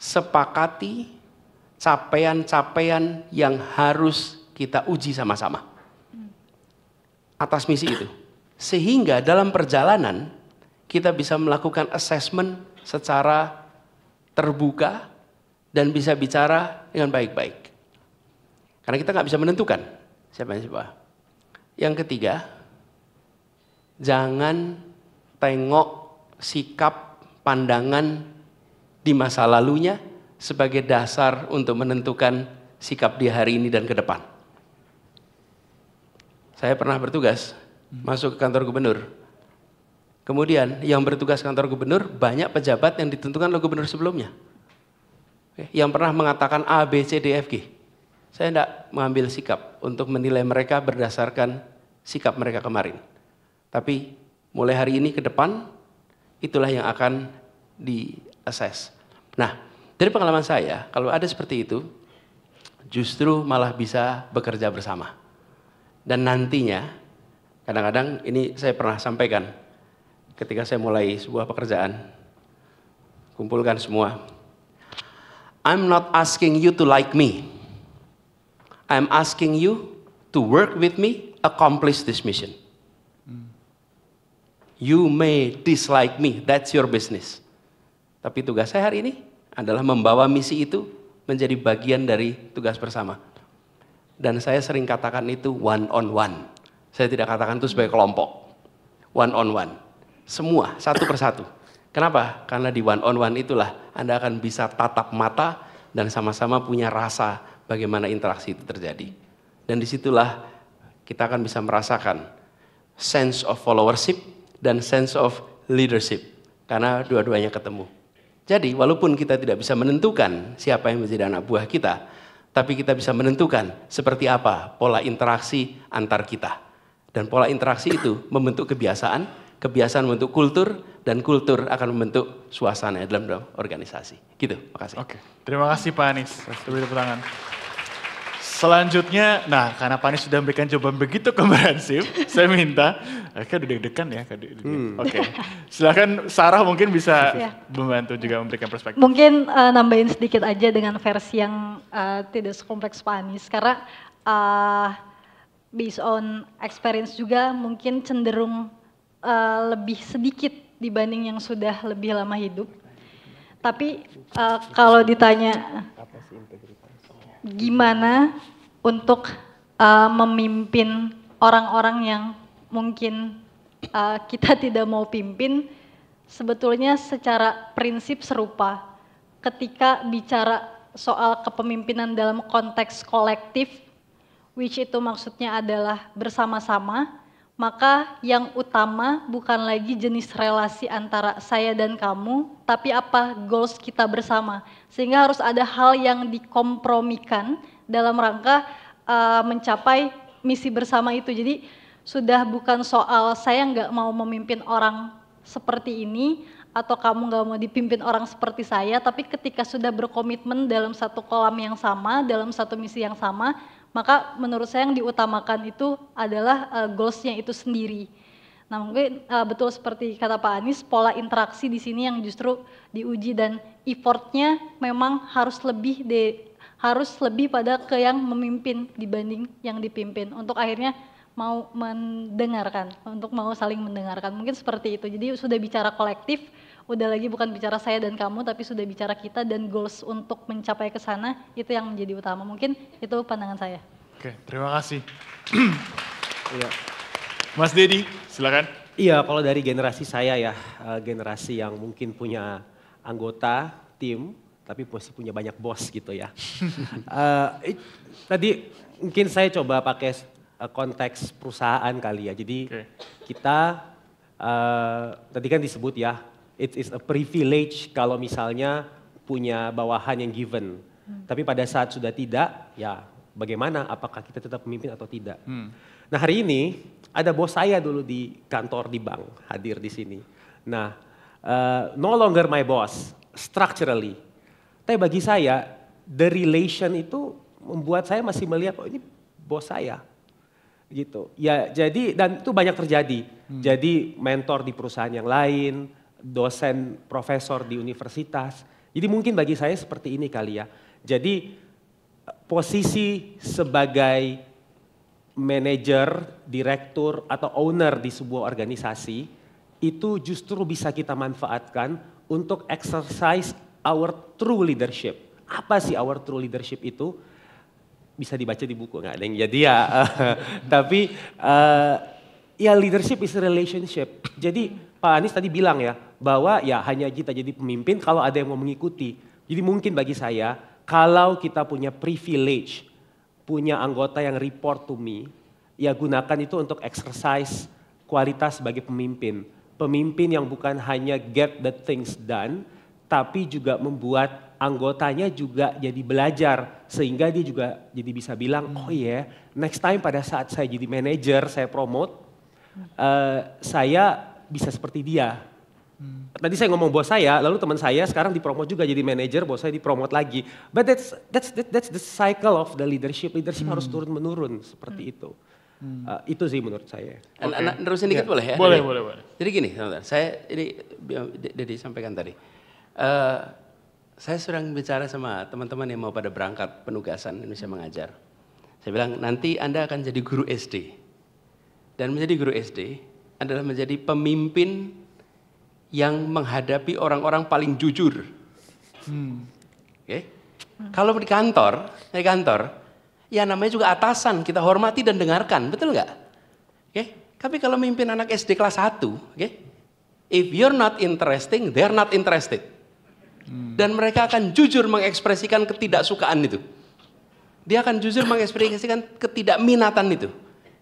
sepakati capaian-capaian yang harus kita uji sama-sama atas misi itu. Sehingga dalam perjalanan kita bisa melakukan assessment secara terbuka dan bisa bicara dengan baik-baik. Karena kita nggak bisa menentukan siapa yang siapa. Yang ketiga, jangan tengok sikap pandangan di masa lalunya sebagai dasar untuk menentukan sikap di hari ini dan ke depan. Saya pernah bertugas masuk ke kantor gubernur. Kemudian yang bertugas kantor gubernur banyak pejabat yang ditentukan oleh gubernur sebelumnya. Yang pernah mengatakan A, B, C, D, F, G. Saya tidak mengambil sikap untuk menilai mereka berdasarkan sikap mereka kemarin. Tapi mulai hari ini ke depan, itulah yang akan di-assess. Nah, dari pengalaman saya, kalau ada seperti itu, justru malah bisa bekerja bersama. Dan nantinya, kadang-kadang ini saya pernah sampaikan, ketika saya mulai sebuah pekerjaan, kumpulkan semua. I'm not asking you to like me. I'm asking you to work with me, accomplish this mission. You may dislike me, that's your business. Tapi tugas saya hari ini adalah membawa misi itu menjadi bagian dari tugas bersama. Dan saya sering katakan itu one on one. Saya tidak katakan itu sebagai kelompok. One on one. Semua, satu persatu. Kenapa? Karena di one on one itulah Anda akan bisa tatap mata dan sama-sama punya rasa bagaimana interaksi itu terjadi. Dan disitulah kita akan bisa merasakan sense of followership dan sense of leadership. Karena dua-duanya ketemu. Jadi walaupun kita tidak bisa menentukan siapa yang menjadi anak buah kita, tapi kita bisa menentukan seperti apa pola interaksi antar kita. Dan pola interaksi itu membentuk kebiasaan, kebiasaan membentuk kultur, dan kultur akan membentuk suasana dalam organisasi. Gitu, makasih. Oke, terima kasih Pak Anies. Tepuk tangan. Selanjutnya, nah karena Pak Anies sudah memberikan jawaban begitu komprehensif, saya minta, kayak udah deg-degan ya. Oke, silakan Sarah mungkin bisa membantu juga memberikan perspektif. Mungkin nambahin sedikit aja dengan versi yang tidak sekompleks Pak Anies, karena based on experience juga mungkin cenderung lebih sedikit dibanding yang sudah lebih lama hidup. Tapi kalau ditanya gimana untuk memimpin orang-orang yang mungkin kita tidak mau pimpin, sebetulnya secara prinsip serupa. Ketika bicara soal kepemimpinan dalam konteks kolektif, which itu maksudnya adalah bersama-sama, maka yang utama bukan lagi jenis relasi antara saya dan kamu, tapi apa goals kita bersama. Sehingga harus ada hal yang dikompromikan dalam rangka mencapai misi bersama itu. Jadi sudah bukan soal saya nggak mau memimpin orang seperti ini, atau kamu nggak mau dipimpin orang seperti saya, tapi ketika sudah berkomitmen dalam satu kolam yang sama, dalam satu misi yang sama, maka menurut saya yang diutamakan itu adalah goals-nya itu sendiri. Nah mungkin betul seperti kata Pak Anies, pola interaksi di sini yang justru diuji dan effort-nya memang harus lebih pada ke yang memimpin dibanding yang dipimpin. Untuk akhirnya mau mendengarkan, untuk mau saling mendengarkan. Mungkin seperti itu. Jadi sudah bicara kolektif, udah lagi bukan bicara saya dan kamu, tapi sudah bicara kita dan goals untuk mencapai ke sana, itu yang menjadi utama. Mungkin itu pandangan saya. Oke, terima kasih. Mas Dedi, silakan. Iya, kalau dari generasi saya ya, generasi yang mungkin punya anggota, tim, tapi masih punya banyak bos gitu ya. Tadi mungkin saya coba pakai konteks perusahaan kali ya. Jadi kita tadi kan disebut ya, it is a privilege kalau misalnya punya bawahan yang given. Tapi pada saat sudah tidak, ya bagaimana? Apakah kita tetap pemimpin atau tidak? Nah hari ini ada bos saya dulu di kantor di bank hadir di sini. Nah no longer my boss structurally. Tapi bagi saya the relation itu membuat saya masih melihat oh ini bos saya. Gitu. Ya jadi dan itu banyak terjadi. Jadi mentor di perusahaan yang lain, dosen, profesor di universitas. Jadi mungkin bagi saya seperti ini kali ya. Jadi posisi sebagai manajer, direktur atau owner di sebuah organisasi itu justru bisa kita manfaatkan untuk exercise our true leadership. Apa sih our true leadership itu? Bisa dibaca di buku, nggak ada yang jadi ya. Tapi ya leadership is a relationship. Jadi Pak Anies tadi bilang ya bahwa ya hanya kita jadi pemimpin kalau ada yang mau mengikuti. Jadi mungkin bagi saya kalau kita punya privilege, punya anggota yang report to me, ya gunakan itu untuk exercise kualitas sebagai pemimpin. Pemimpin yang bukan hanya get the things done, tapi juga membuat anggotanya juga jadi belajar sehingga dia juga jadi bisa bilang oh iya next time pada saat saya jadi manajer saya promote saya bisa seperti dia. Tadi saya ngomong bos saya lalu teman saya sekarang dipromot juga jadi manajer bos saya dipromot lagi. But that's the cycle of the leadership harus turun menurun seperti itu. Itu sih menurut saya. Terusin dikit boleh ya? Boleh. Jadi gini, saya ini Dedi sampaikan tadi. Saya sedang bicara sama teman-teman yang mau pada berangkat penugasan Indonesia Mengajar. Saya bilang nanti Anda akan jadi guru SD. Dan menjadi guru SD adalah menjadi pemimpin yang menghadapi orang-orang paling jujur. Kalau di kantor, ya namanya juga atasan, kita hormati dan dengarkan, betul nggak? Tapi kalau mimpin anak SD kelas 1, if you're not interesting, they're not interested. Dan mereka akan jujur mengekspresikan ketidaksukaan itu. Dia akan jujur mengekspresikan ketidakminatan itu.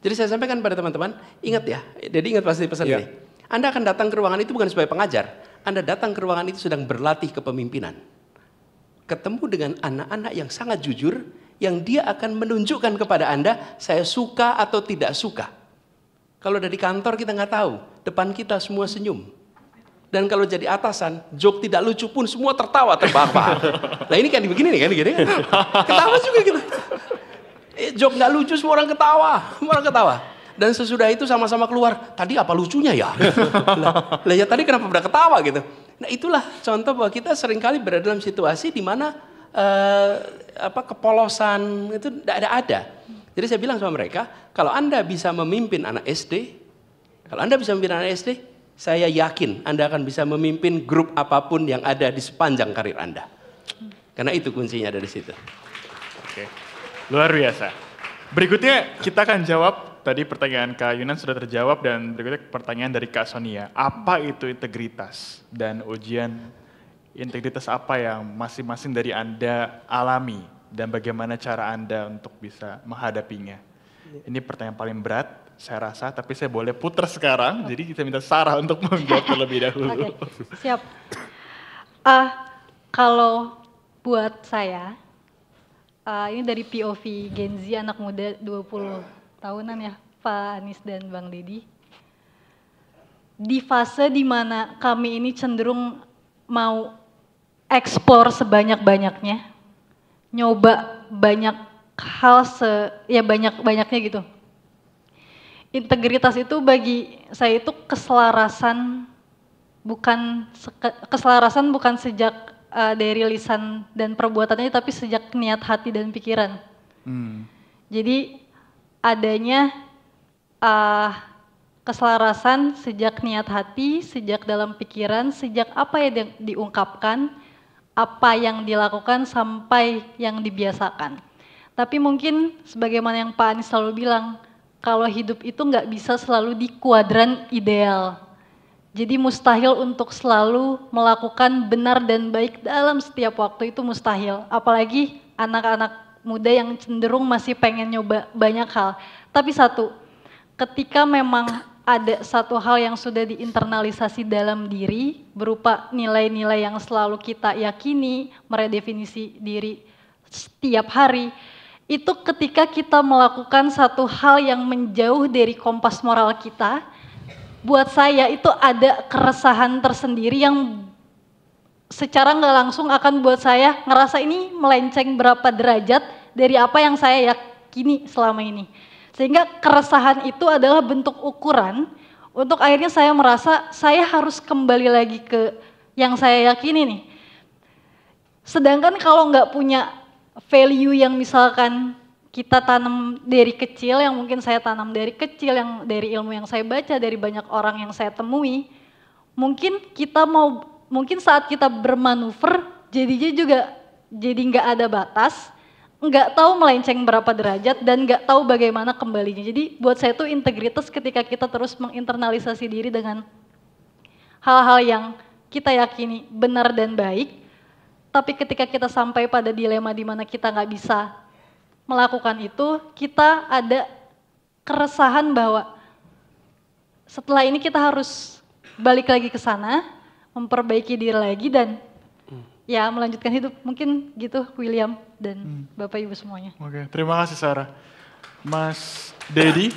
Jadi saya sampaikan pada teman-teman, ingat ya, jadi ingat pasti pesan ini. Anda akan datang ke ruangan itu bukan sebagai pengajar. Anda datang ke ruangan itu sedang berlatih kepemimpinan. Ketemu dengan anak-anak yang sangat jujur, yang dia akan menunjukkan kepada Anda, saya suka atau tidak suka. Kalau dari kantor kita nggak tahu, depan kita semua senyum. Dan kalau jadi atasan, joke tidak lucu pun semua tertawa terbahak-bahak. Nah ini kan begini nih kan, ketawa juga gitu. Joke nggak lucu semua orang ketawa. Dan sesudah itu sama-sama keluar, tadi apa lucunya ya? Lah ya tadi kenapa pada ketawa gitu? Nah itulah contoh bahwa kita seringkali berada dalam situasi di mana kepolosan itu tidak ada. Jadi saya bilang sama mereka, kalau Anda bisa memimpin anak SD, saya yakin Anda akan bisa memimpin grup apapun yang ada di sepanjang karir Anda. Karena itu kuncinya ada di situ. Oke, luar biasa. Berikutnya kita akan jawab, tadi pertanyaan Kak Yunan sudah terjawab dan berikutnya pertanyaan dari Kak Sonia. Apa itu integritas dan ujian integritas apa yang masing-masing dari Anda alami dan bagaimana cara Anda untuk bisa menghadapinya? Ini pertanyaan paling berat. Saya rasa, tapi saya boleh putar sekarang, jadi kita minta Sarah untuk menjawab terlebih dahulu. Oke, siap. Kalau buat saya, ini dari POV Gen Z anak muda 20 tahunan ya, Pak Anies dan Bang Dedi. Di fase dimana kami ini cenderung mau eksplor sebanyak-banyaknya, nyoba banyak hal banyak-banyaknya gitu. Integritas itu bagi saya itu keselarasan bukan sejak dari lisan dan perbuatannya, tapi sejak niat hati dan pikiran. Jadi adanya keselarasan sejak niat hati, sejak dalam pikiran, sejak apa yang diungkapkan, apa yang dilakukan sampai yang dibiasakan. Tapi mungkin sebagaimana yang Pak Anies selalu bilang, kalau hidup itu nggak bisa selalu di kuadran ideal. Jadi mustahil untuk selalu melakukan benar dan baik dalam setiap waktu itu mustahil. Apalagi anak-anak muda yang cenderung masih pengen nyoba banyak hal. Tapi satu, ketika memang ada satu hal yang sudah diinternalisasi dalam diri berupa nilai-nilai yang selalu kita yakini, meredefinisi diri setiap hari, itu ketika kita melakukan satu hal yang menjauh dari kompas moral kita, buat saya itu ada keresahan tersendiri yang secara nggak langsung akan buat saya ngerasa ini melenceng berapa derajat dari apa yang saya yakini selama ini. Sehingga keresahan itu adalah bentuk ukuran untuk akhirnya saya merasa saya harus kembali lagi ke yang saya yakini nih. Sedangkan kalau nggak punya value yang misalkan kita tanam dari kecil, yang mungkin saya tanam dari kecil, yang dari ilmu yang saya baca, dari banyak orang yang saya temui, mungkin saat kita bermanuver jadinya juga jadi nggak ada batas, nggak tahu melenceng berapa derajat dan nggak tahu bagaimana kembalinya. Jadi buat saya itu integritas ketika kita terus menginternalisasi diri dengan hal-hal yang kita yakini benar dan baik, tapi ketika kita sampai pada dilema di mana kita nggak bisa melakukan itu, kita ada keresahan bahwa setelah ini kita harus balik lagi ke sana, memperbaiki diri lagi dan ya melanjutkan hidup. Mungkin gitu William dan Bapak Ibu semuanya. Oke, terima kasih Sarah. Mas Dedi?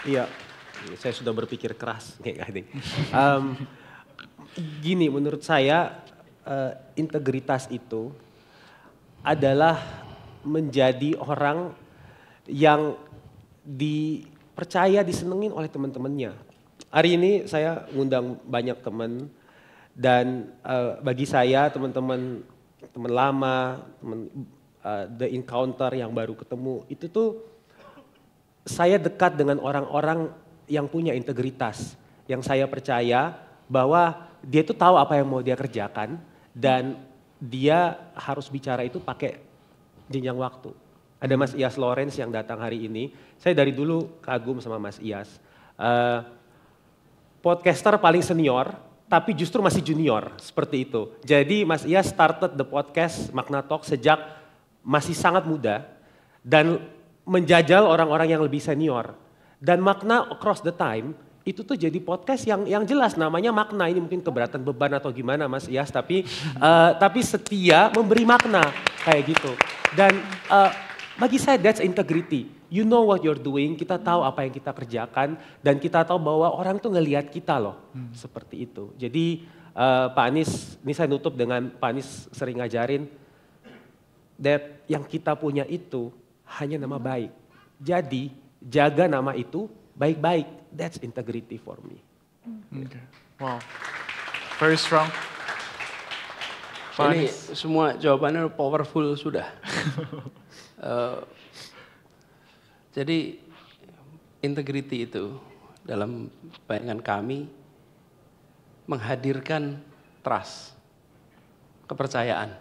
Iya, saya sudah berpikir keras. Gini, menurut saya integritas itu adalah menjadi orang yang dipercaya, disenengin oleh teman-temannya. Hari ini saya ngundang banyak teman dan bagi saya teman-teman lama, the encounter yang baru ketemu, itu tuh saya dekat dengan orang-orang yang punya integritas, yang saya percaya bahwa dia tuh tahu apa yang mau dia kerjakan dan dia harus bicara itu pakai jenjang waktu. Ada Mas Iyas Lawrence yang datang hari ini, saya dari dulu kagum sama Mas Iyas. Podcaster paling senior, tapi justru masih junior, seperti itu. Jadi Mas Iyas started the podcast Makna Talk sejak masih sangat muda dan menjajal orang-orang yang lebih senior. Dan Makna across the time itu tuh jadi podcast yang jelas namanya Makna. Ini mungkin keberatan beban atau gimana Mas Iyas, tapi setia memberi makna kayak gitu. Dan bagi saya that's integrity. You know what you're doing, kita tahu apa yang kita kerjakan dan kita tahu bahwa orang tuh ngelihat kita loh. Seperti itu. Jadi Pak Anies, ini saya nutup dengan Pak Anies sering ngajarin that yang kita punya itu hanya nama baik. Jadi jaga nama itu baik-baik. That's integrity for me. Okay. Wow, very strong. Ini semua jawabannya powerful sudah. Jadi integrity itu dalam bayangan kami menghadirkan trust, kepercayaan.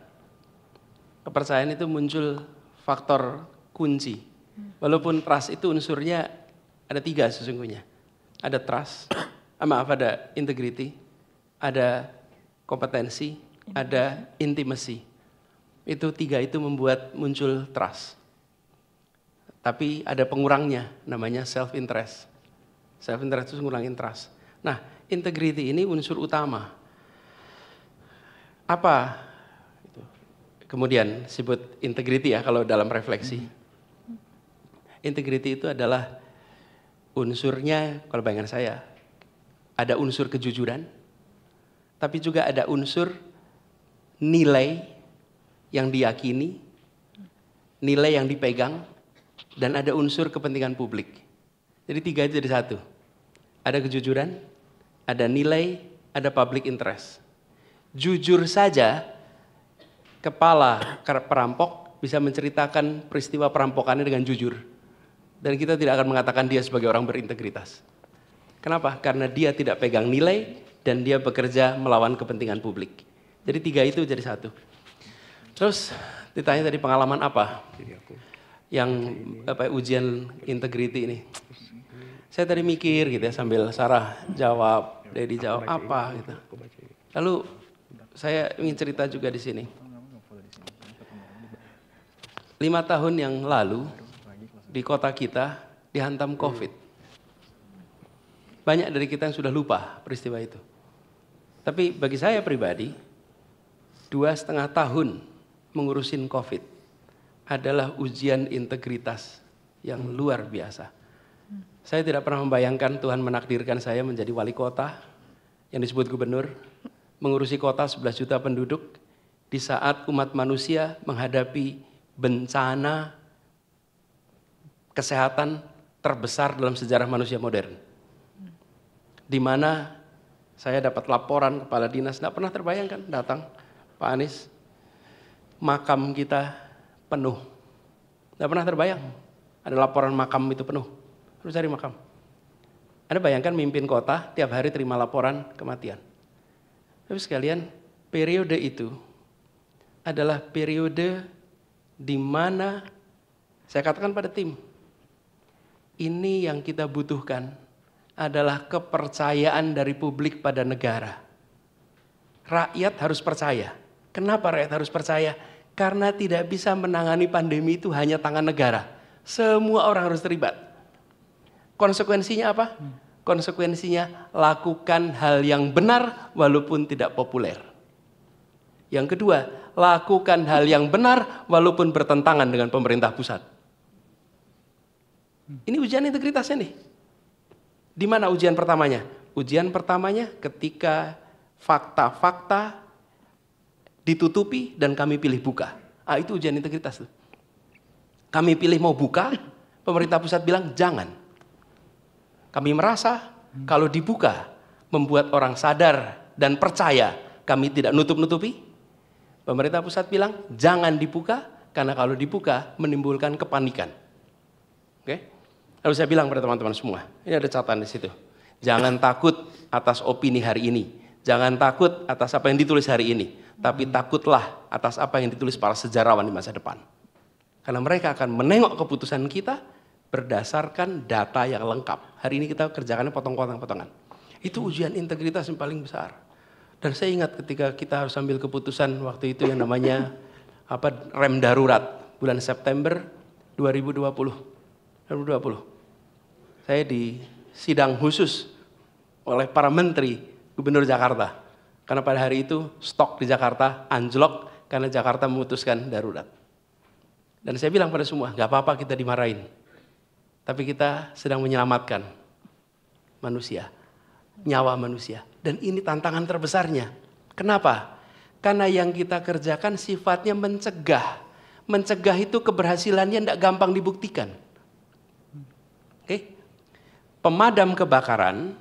Kepercayaan itu muncul faktor kunci. Walaupun trust itu unsurnya ada 3 sesungguhnya. Ada trust, ada integrity, ada kompetensi, ada intimacy. Itu 3 itu membuat muncul trust. Tapi ada pengurangnya, namanya self-interest. Self-interest itu ngurangin trust. Nah, integrity ini unsur utama. Apa? Kemudian sebut integrity ya kalau dalam refleksi. Integrity itu adalah unsurnya, kalau bayangan saya, ada unsur kejujuran, tapi juga ada unsur nilai yang diyakini, nilai yang dipegang, dan ada unsur kepentingan publik. Jadi 3 itu jadi satu. Ada kejujuran, ada nilai, ada public interest. Jujur saja, kepala perampok bisa menceritakan peristiwa perampokannya dengan jujur. Dan kita tidak akan mengatakan dia sebagai orang berintegritas. Kenapa? Karena dia tidak pegang nilai dan dia bekerja melawan kepentingan publik. Jadi 3 itu jadi satu. Terus ditanya tadi pengalaman apa? Yang ujian integrity ini. Saya tadi mikir gitu ya sambil Sarah jawab, Dedi jawab apa gitu. Lalu saya ingin cerita juga di sini. 5 tahun yang lalu di kota kita dihantam COVID. Banyak dari kita yang sudah lupa peristiwa itu. Tapi bagi saya pribadi, 2,5 tahun mengurusin COVID adalah ujian integritas yang luar biasa. Saya tidak pernah membayangkan Tuhan menakdirkan saya menjadi wali kota yang disebut gubernur, mengurusi kota 11 juta penduduk di saat umat manusia menghadapi bencana kesehatan terbesar dalam sejarah manusia modern. Di mana saya dapat laporan kepala dinas, tidak pernah terbayangkan datang Pak Anies, makam kita penuh. Tidak pernah terbayang ada laporan makam itu penuh. Harus cari makam. Anda bayangkan mimpin kota tiap hari terima laporan kematian. Tapi sekalian, periode itu adalah periode di mana saya katakan pada tim, ini yang kita butuhkan adalah kepercayaan dari publik pada negara. Rakyat harus percaya. Kenapa rakyat harus percaya? Karena tidak bisa menangani pandemi itu hanya tangan negara. Semua orang harus terlibat. Konsekuensinya apa? Konsekuensinya lakukan hal yang benar walaupun tidak populer. Yang kedua, lakukan hal yang benar walaupun bertentangan dengan pemerintah pusat. Ini ujian integritasnya nih. Di mana ujian pertamanya? Ujian pertamanya ketika fakta-fakta ditutupi dan kami pilih buka. Itu ujian integritas tuh. Kami pilih mau buka, pemerintah pusat bilang jangan. Kami merasa kalau dibuka membuat orang sadar dan percaya kami tidak nutup-nutupi. Pemerintah pusat bilang jangan dibuka karena kalau dibuka menimbulkan kepanikan. Oke? Lalu saya bilang pada teman-teman semua, ini ada catatan di situ. Jangan takut atas opini hari ini. Jangan takut atas apa yang ditulis hari ini. Tapi takutlah atas apa yang ditulis para sejarawan di masa depan. Karena mereka akan menengok keputusan kita berdasarkan data yang lengkap. Hari ini kita kerjakannya potong-potongan. Itu ujian integritas yang paling besar. Dan saya ingat ketika kita harus ambil keputusan waktu itu yang namanya rem darurat bulan September 2020. Saya di sidang khusus oleh para menteri gubernur Jakarta. Karena pada hari itu stok di Jakarta anjlok karena Jakarta memutuskan darurat. Dan saya bilang pada semua, nggak apa-apa kita dimarahin. Tapi kita sedang menyelamatkan manusia, nyawa manusia. Dan ini tantangan terbesarnya. Kenapa? Karena yang kita kerjakan sifatnya mencegah. Mencegah itu keberhasilannya tidak gampang dibuktikan. Oke? Pemadam kebakaran,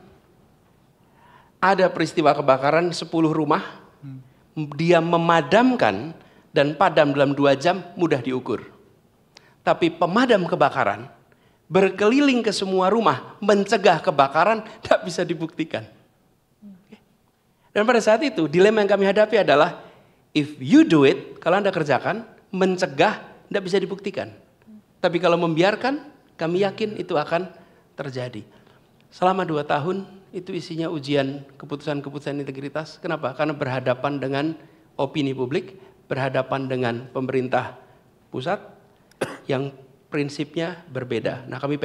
ada peristiwa kebakaran 10 rumah, dia memadamkan dan padam dalam 2 jam mudah diukur. Tapi pemadam kebakaran berkeliling ke semua rumah, mencegah kebakaran, tidak bisa dibuktikan. Dan pada saat itu, dilema yang kami hadapi adalah, if you do it, kalau Anda kerjakan, mencegah, tidak bisa dibuktikan. Tapi kalau membiarkan, kami yakin itu akan terjadi. Selama 2 tahun, itu isinya ujian keputusan-keputusan integritas. Kenapa? Karena berhadapan dengan opini publik, berhadapan dengan pemerintah pusat, yang prinsipnya berbeda. Nah kami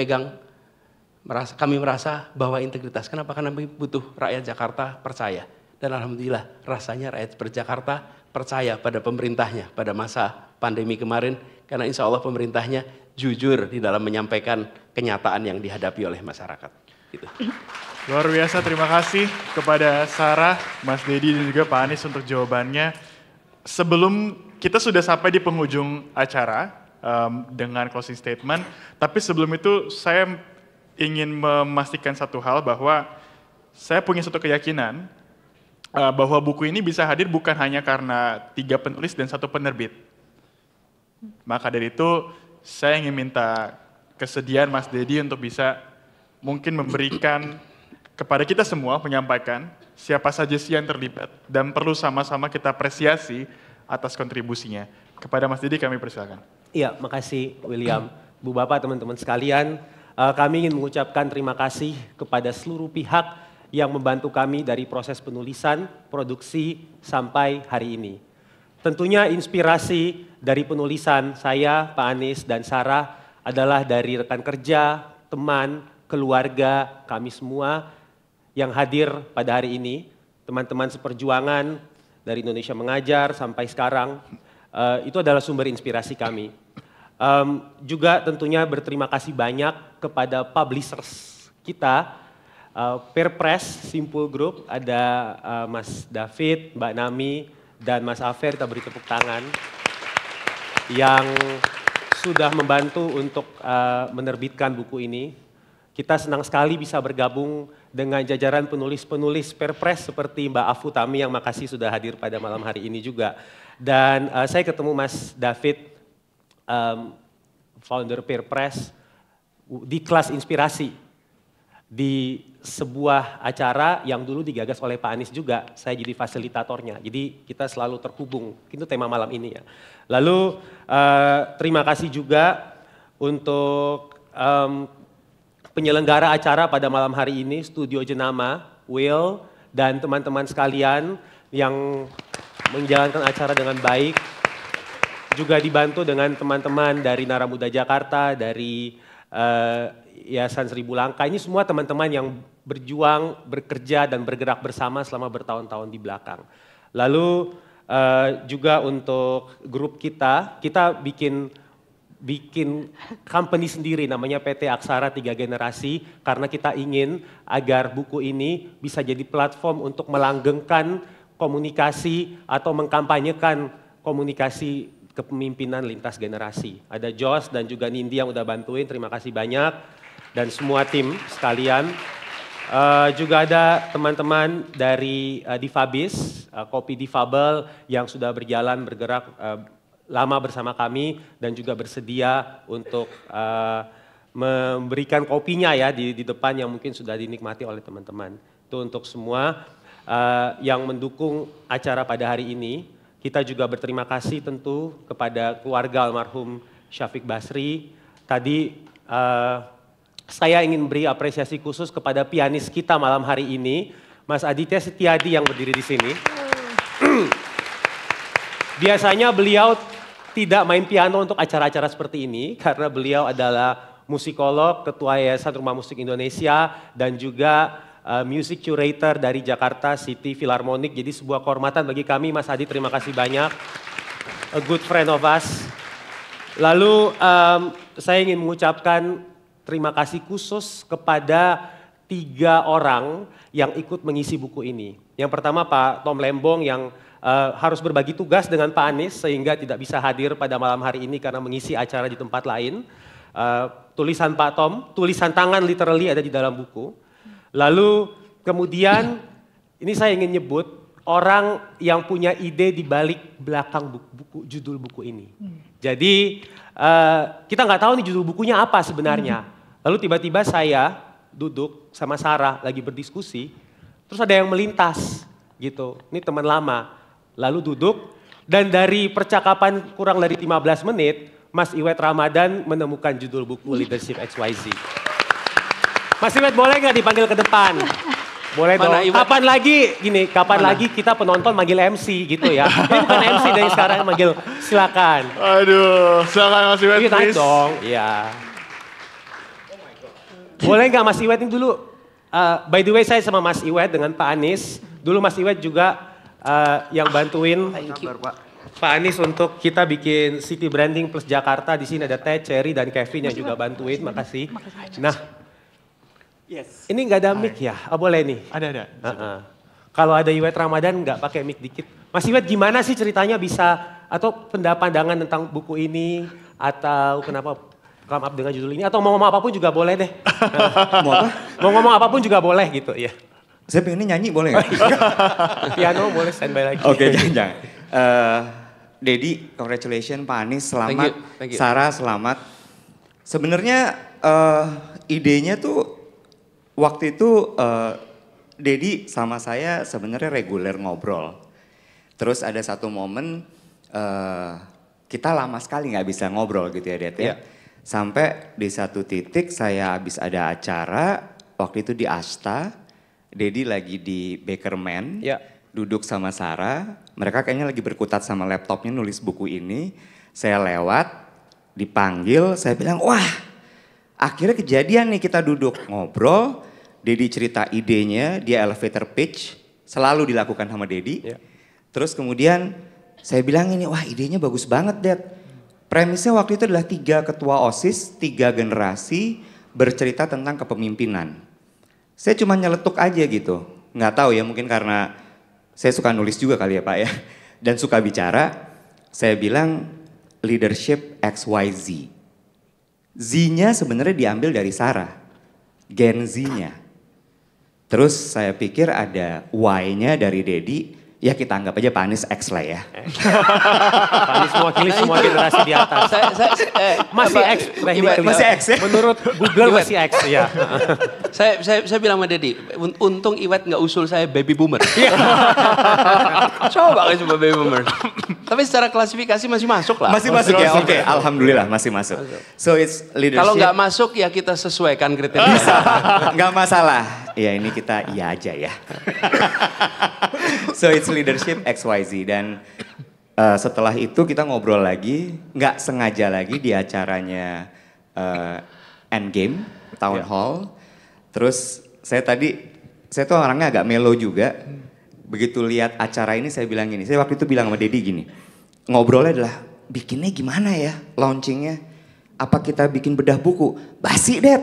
merasa bahwa integritas. Kenapa? Karena kami butuh rakyat Jakarta percaya. Dan alhamdulillah rasanya rakyat Jakarta percaya pada pemerintahnya pada masa pandemi kemarin. Karena insya Allah pemerintahnya jujur di dalam menyampaikan kenyataan yang dihadapi oleh masyarakat. Gitu. Luar biasa, terima kasih kepada Sarah, Mas Dedi dan juga Pak Anies untuk jawabannya. Sebelum kita sudah sampai di penghujung acara, dengan closing statement, tapi sebelum itu saya ingin memastikan satu hal bahwa saya punya satu keyakinan bahwa buku ini bisa hadir bukan hanya karena 3 penulis dan 1 penerbit. Maka dari itu saya ingin minta kesediaan Mas Dedi untuk bisa mungkin memberikan kepada kita semua, menyampaikan siapa saja sih yang terlibat dan perlu sama-sama kita apresiasi atas kontribusinya. Kepada Mas Dedi kami persilakan. Iya, makasih William. Bu Bapak, teman-teman sekalian, kami ingin mengucapkan terima kasih kepada seluruh pihak yang membantu kami dari proses penulisan, produksi, sampai hari ini. tentunya inspirasi dari penulisan saya, Pak Anies dan Sarah adalah dari rekan kerja, teman, keluarga, kami semua yang hadir pada hari ini. Teman-teman seperjuangan dari Indonesia Mengajar sampai sekarang, itu adalah sumber inspirasi kami. Juga tentunya berterima kasih banyak kepada publishers kita, Peer Press, Simpul Group, ada Mas David, Mbak Nami, dan Mas Afer, kita beri tepuk tangan, yang sudah membantu untuk menerbitkan buku ini. Kita senang sekali bisa bergabung dengan jajaran penulis-penulis Peer Press seperti Mbak Afu Tami yang makasih sudah hadir pada malam hari ini juga. Dan saya ketemu Mas David, founder Peer Press, di kelas inspirasi. Di sebuah acara yang dulu digagas oleh Pak Anies juga, saya jadi fasilitatornya. Jadi kita selalu terhubung, itu tema malam ini ya. Lalu terima kasih juga untuk penyelenggara acara pada malam hari ini, Studio Jenama, Will, dan teman-teman sekalian yang menjalankan acara dengan baik. Juga dibantu dengan teman-teman dari Nara Muda Jakarta, dari Yayasan Seribu Langkah. Ini semua teman-teman yang berjuang, bekerja, dan bergerak bersama selama bertahun-tahun di belakang. Lalu juga untuk grup kita bikin company sendiri namanya PT Aksara 3 Generasi karena kita ingin agar buku ini bisa jadi platform untuk melanggengkan komunikasi atau mengkampanyekan komunikasi kepemimpinan lintas generasi. Ada Jos dan juga Nindi yang udah bantuin, terima kasih banyak. Dan semua tim sekalian. Juga ada teman-teman dari Difabis, Kopi Difabel yang sudah berjalan bergerak lama bersama kami dan juga bersedia untuk memberikan kopinya ya di depan yang mungkin sudah dinikmati oleh teman-teman. Itu untuk semua yang mendukung acara pada hari ini. Kita juga berterima kasih tentu kepada keluarga almarhum Syafiq Basri. Tadi saya ingin beri apresiasi khusus kepada pianis kita malam hari ini, Mas Aditya Setiadi yang berdiri di sini. Biasanya beliau tidak main piano untuk acara-acara seperti ini karena beliau adalah musikolog, ketua Yayasan Rumah Musik Indonesia dan juga music curator dari Jakarta City Philharmonic. Jadi sebuah kehormatan bagi kami, Mas Adi, terima kasih banyak. A good friend of us. Lalu saya ingin mengucapkan terima kasih khusus kepada 3 orang yang ikut mengisi buku ini. Yang pertama Pak Tom Lembong yang harus berbagi tugas dengan Pak Anies sehingga tidak bisa hadir pada malam hari ini karena mengisi acara di tempat lain. Tulisan Pak Tom, tulisan tangan literally ada di dalam buku. Lalu kemudian ini saya ingin nyebut orang yang punya ide di balik belakang buku, judul buku ini. Jadi kita nggak tahu nih judul bukunya apa sebenarnya. Lalu tiba-tiba saya duduk sama Sarah lagi berdiskusi, terus ada yang melintas gitu. Ini teman lama. Lalu duduk dan dari percakapan kurang dari 15 menit, Mas Iwet Ramadan menemukan judul buku Leadership XYZ. Mas Iwet boleh nggak dipanggil ke depan? Boleh dong. Kapan lagi kita penonton manggil MC gitu ya. Ini bukan MC dari sekarang manggil silakan. Aduh, silakan Mas Iwet. Naik dong. Iya. Boleh nggak Mas Iwet ini dulu? By the way saya sama Mas Iwet dengan Pak Anies. Dulu Mas Iwet juga yang bantuin Pak Anies untuk kita bikin city branding plus Jakarta. Di sini ada Teh, Cherry dan Kevin yang juga bantuin. Makasih. Nah, ini nggak ada mic ya? Oh, boleh nih. Ada. Kalau ada Iwet Ramadan nggak pakai mic dikit. Mas Iwet gimana sih ceritanya bisa atau pandangan tentang buku ini atau kenapa come up dengan judul ini atau mau ngomong apapun juga boleh deh. Mau apa? Mau ngomong apapun juga boleh gitu ya. Saya pengennya nyanyi boleh nggak? Piano boleh standby lagi. Oke, jangan. Dedi, congratulations Pak Anies, selamat. Thank you. Sarah, selamat. Sebenarnya idenya tuh waktu itu Dedi sama saya sebenarnya reguler ngobrol. Terus ada satu momen kita lama sekali nggak bisa ngobrol gitu ya, Det. Yeah. Sampai di satu titik saya habis ada acara waktu itu di Asta. Dedi lagi di Bakerman, duduk sama Sarah, mereka kayaknya lagi berkutat sama laptopnya nulis buku ini. Saya lewat, dipanggil, saya bilang, wah akhirnya kejadian nih, kita duduk ngobrol, Dedi cerita idenya, dia elevator pitch, selalu dilakukan sama Dedi. Terus kemudian saya bilang ini, wah idenya bagus banget Dad. Premisnya waktu itu adalah 3 ketua OSIS, 3 generasi bercerita tentang kepemimpinan. Saya cuma nyeletuk aja gitu, nggak tahu ya mungkin karena saya suka nulis juga kali ya Pak ya. Dan suka bicara, saya bilang leadership XYZ. Z-nya sebenarnya diambil dari Sarah, Gen Z-nya. Terus saya pikir ada Y-nya dari Dedi, ya kita anggap aja Pak Anies X lah ya. Pak Anies mewakili semua generasi di atas. Masih X, masih X ya? Menurut Google masih X ya. Saya bilang sama Dedi, untung Iwet nggak usul saya baby boomer. Coba kan coba baby boomer. Tapi secara klasifikasi masih masuk lah. Masih masuk ya, oke. Alhamdulillah masih masuk. So it's leadership. Kalau nggak masuk ya kita sesuaikan kriteria. Bisa, nggak masalah. Ya ini kita iya aja ya. So it's leadership XYZ dan setelah itu kita ngobrol lagi, nggak sengaja lagi di acaranya Endgame, Town Hall. Terus saya tuh orangnya agak melo juga. Begitu lihat acara ini saya bilang gini, saya waktu itu bilang sama Dedi gini, ngobrolnya adalah bikinnya gimana ya launchingnya, apa kita bikin bedah buku, basi Dad,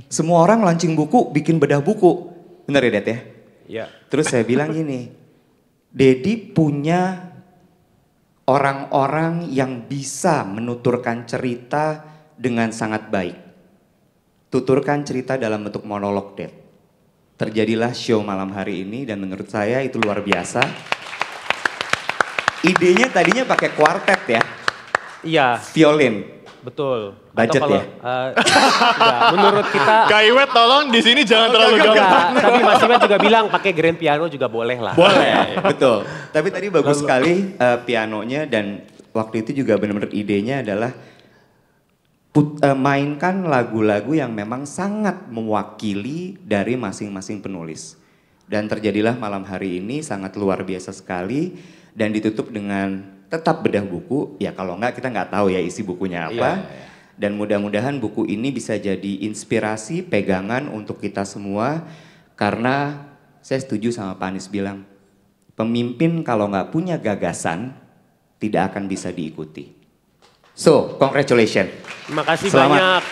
semua orang launching buku bikin bedah buku, bener ya Dad ya? Iya. Terus saya bilang gini, Dedi punya orang-orang yang bisa menuturkan cerita dengan sangat baik, tuturkan cerita dalam bentuk monolog Dad. Terjadilah show malam hari ini dan menurut saya itu luar biasa. Idenya tadinya pakai kuartet ya. Iya. Violin. Betul. Budget kalau, ya? Enggak, menurut kita. Kak Iwet tolong di sini jangan terlalu gampang. Tadi Mas Iwet juga bilang pakai grand piano juga boleh lah. Boleh, betul. Tapi tadi bagus sekali pianonya dan waktu itu juga benar-benar idenya adalah mainkan lagu-lagu yang memang sangat mewakili dari masing-masing penulis. Dan terjadilah malam hari ini sangat luar biasa sekali dan ditutup dengan tetap bedah buku. Ya kalau enggak kita nggak tahu ya isi bukunya apa. Iya. Dan mudah-mudahan buku ini bisa jadi inspirasi, pegangan untuk kita semua. Karena saya setuju sama Pak Anies bilang, pemimpin kalau nggak punya gagasan tidak akan bisa diikuti. So, congratulations. Terima kasih Selamat. banyak.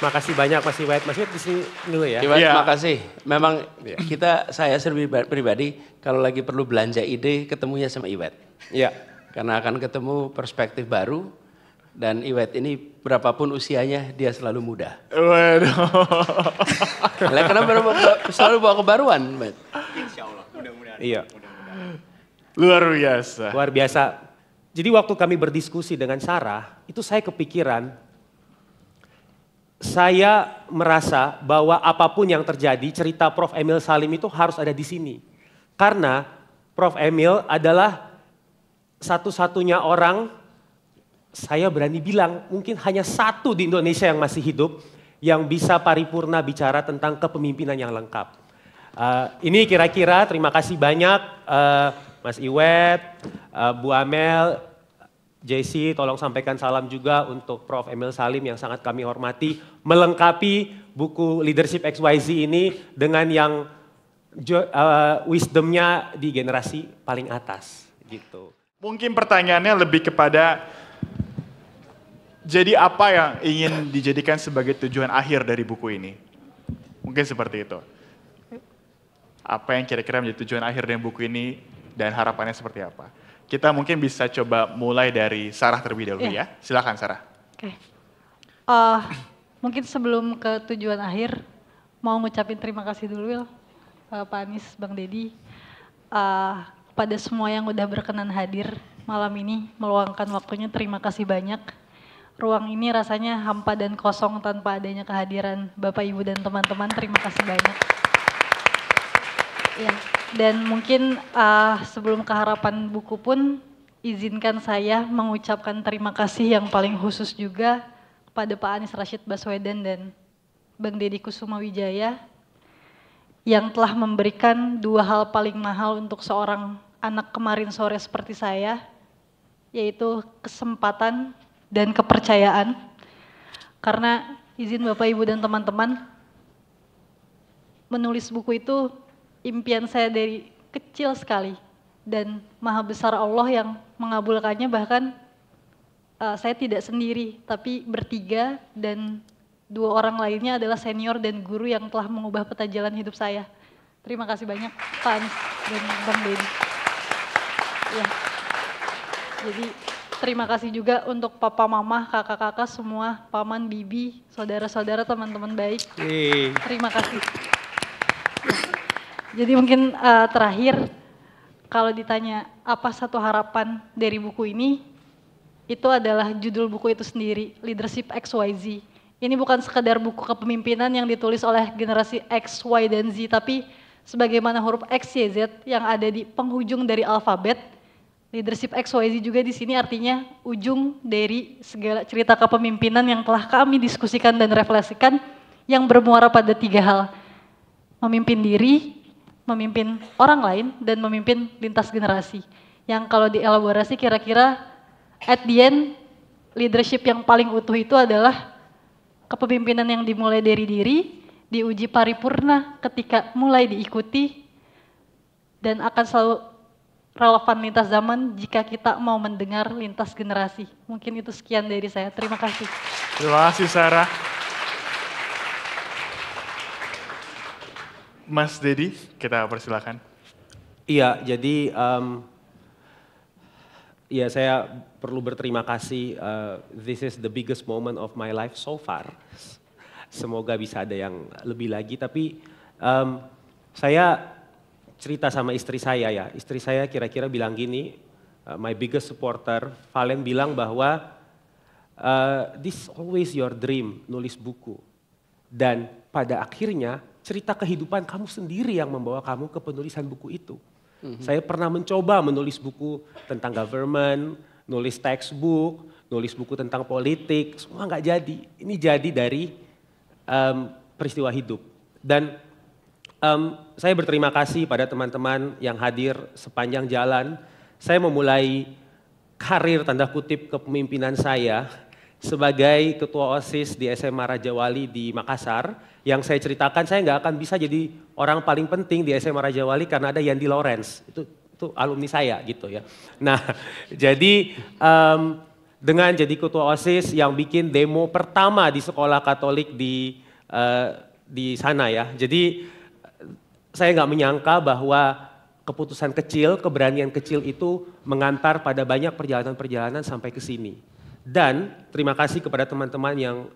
Makasih banyak Mas Iwet. Mas Iwet di sini dulu ya. Iwet, Iya. makasih. Memang saya pribadi kalau lagi perlu belanja ide ketemunya sama Iwet. Iya. Karena akan ketemu perspektif baru dan Iwet ini berapapun usianya dia selalu muda. Waduh. Karena selalu bawa kebaruan. Insya Allah, mudah-mudahan. Iya. Luar biasa. Luar biasa. Jadi waktu kami berdiskusi dengan Sarah, itu saya kepikiran, saya merasa bahwa apapun yang terjadi, cerita Prof. Emil Salim itu harus ada di sini. Karena Prof. Emil adalah satu-satunya orang, saya berani bilang mungkin hanya satu di Indonesia yang masih hidup, yang bisa paripurna bicara tentang kepemimpinan yang lengkap. Ini kira-kira terima kasih banyak Mas Iwet, Bu Amel, JC tolong sampaikan salam juga untuk Prof. Emil Salim yang sangat kami hormati. Melengkapi buku Leadership XYZ ini dengan yang wisdomnya di generasi paling atas. Gitu. Mungkin pertanyaannya lebih kepada, jadi apa yang ingin dijadikan sebagai tujuan akhir dari buku ini? Mungkin seperti itu. Apa yang kira-kira menjadi tujuan akhir dari buku ini dan harapannya seperti apa? Kita mungkin bisa coba mulai dari Sarah terlebih dahulu ya. Silakan Sarah. Oke. Mungkin sebelum ke tujuan akhir, mau ngucapin terima kasih dulu Wil, Pak Anies, Bang Dedi, pada semua yang udah berkenan hadir malam ini, meluangkan waktunya, terima kasih banyak. Ruang ini rasanya hampa dan kosong tanpa adanya kehadiran Bapak, Ibu, dan teman-teman, terima kasih banyak. Ya, dan mungkin sebelum ke harapan buku pun, izinkan saya mengucapkan terima kasih yang paling khusus juga kepada Pak Anies Rashid Baswedan dan Bang Deddy Kusuma Wijaya yang telah memberikan dua hal paling mahal untuk seorang anak kemarin sore seperti saya, yaitu kesempatan dan kepercayaan. Karena izin Bapak, Ibu, dan teman-teman, menulis buku itu impian saya dari kecil sekali. Dan maha besar Allah yang mengabulkannya, bahkan saya tidak sendiri, tapi bertiga, dan dua orang lainnya adalah senior dan guru yang telah mengubah peta jalan hidup saya. Terima kasih banyak Pak Anies dan Bang Deddy. Ya. Jadi terima kasih juga untuk papa mama, kakak-kakak semua, paman, bibi, saudara-saudara, teman-teman baik. Terima kasih. Jadi mungkin terakhir, kalau ditanya apa satu harapan dari buku ini, itu adalah judul buku itu sendiri, Leadership XYZ. Ini bukan sekedar buku kepemimpinan yang ditulis oleh generasi X, Y, dan Z, tapi sebagaimana huruf X, Y, Z yang ada di penghujung dari alfabet, Leadership XYZ juga di sini artinya ujung dari segala cerita kepemimpinan yang telah kami diskusikan dan refleksikan, yang bermuara pada tiga hal: memimpin diri, memimpin orang lain, dan memimpin lintas generasi. Yang kalau dielaborasi kira-kira at the end, leadership yang paling utuh itu adalah kepemimpinan yang dimulai dari diri, diuji paripurna ketika mulai diikuti, dan akan selalu relevan lintas zaman jika kita mau mendengar lintas generasi. Mungkin itu sekian dari saya. Terima kasih. Terima kasih Sarah. Mas Deddy, kita persilakan. Iya, jadi ya saya perlu berterima kasih. This is the biggest moment of my life so far. Semoga bisa ada yang lebih lagi. Tapi saya cerita sama istri saya ya. Istri saya kira-kira bilang gini, my biggest supporter, Valen bilang bahwa this always your dream, nulis buku. Dan pada akhirnya cerita kehidupan kamu sendiri yang membawa kamu ke penulisan buku itu. Saya pernah mencoba menulis buku tentang government, nulis textbook, nulis buku tentang politik, semua nggak jadi. Ini jadi dari peristiwa hidup. Dan saya berterima kasih pada teman-teman yang hadir sepanjang jalan. Saya memulai karir tanda kutip kepemimpinan saya sebagai ketua OSIS di SMA Raja Wali di Makassar. Yang saya ceritakan, saya nggak akan bisa jadi orang paling penting di SMA Raja Wali karena ada Yandi Lawrence. Itu alumni saya gitu ya. Nah, jadi dengan jadi ketua OSIS yang bikin demo pertama di sekolah Katolik di sana ya. Jadi saya nggak menyangka bahwa keputusan kecil, keberanian kecil itu mengantar pada banyak perjalanan-perjalanan sampai ke sini. Dan terima kasih kepada teman-teman yang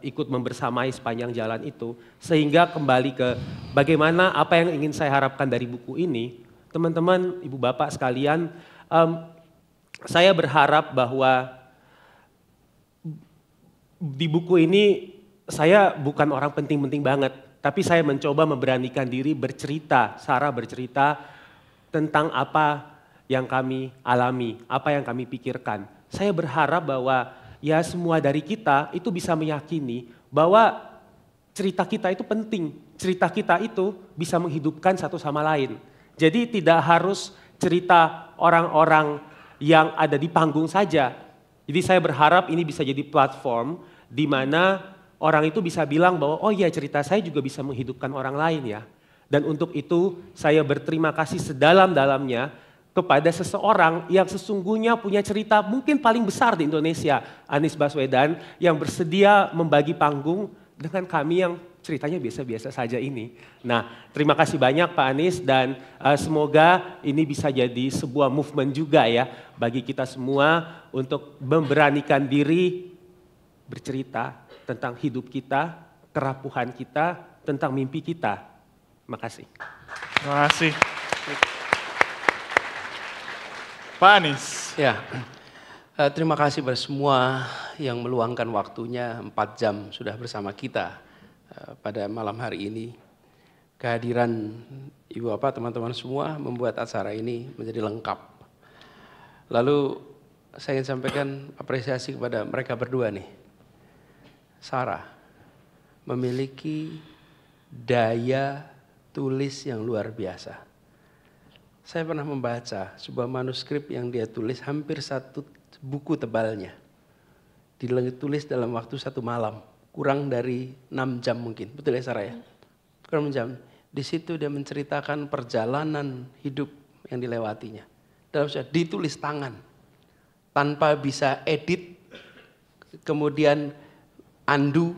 ikut membersamai sepanjang jalan itu. Sehingga kembali ke bagaimana apa yang ingin saya harapkan dari buku ini. Teman-teman, ibu bapak sekalian, saya berharap bahwa di buku ini saya bukan orang penting-penting banget. Tapi saya mencoba memberanikan diri bercerita, Sarah bercerita tentang apa yang kami alami, apa yang kami pikirkan. Saya berharap bahwa ya semua dari kita itu bisa meyakini bahwa cerita kita itu penting. Cerita kita itu bisa menghidupkan satu sama lain. Jadi tidak harus cerita orang-orang yang ada di panggung saja. Jadi saya berharap ini bisa jadi platform di mana orang itu bisa bilang bahwa oh iya cerita saya juga bisa menghidupkan orang lain ya. Dan untuk itu saya berterima kasih sedalam-dalamnya kepada seseorang yang sesungguhnya punya cerita mungkin paling besar di Indonesia, Anies Baswedan, yang bersedia membagi panggung dengan kami yang ceritanya biasa-biasa saja ini. Nah, terima kasih banyak Pak Anies dan semoga ini bisa jadi sebuah movement juga ya bagi kita semua untuk memberanikan diri bercerita tentang hidup kita, kerapuhan kita, tentang mimpi kita. Terima kasih. Terima kasih. Pak Anies. Ya, terima kasih pada semua yang meluangkan waktunya 4 jam sudah bersama kita pada malam hari ini. Kehadiran Ibu Bapak, teman-teman semua membuat acara ini menjadi lengkap. Lalu saya ingin sampaikan apresiasi kepada mereka berdua nih. Sarah memiliki daya tulis yang luar biasa. Saya pernah membaca sebuah manuskrip yang dia tulis hampir 1 buku tebalnya. Ditulis dalam waktu 1 malam, kurang dari 6 jam mungkin. Betul ya Sarah ya? Kurang 6 jam. Di situ dia menceritakan perjalanan hidup yang dilewatinya. Ditulis tangan, tanpa bisa edit, kemudian undo,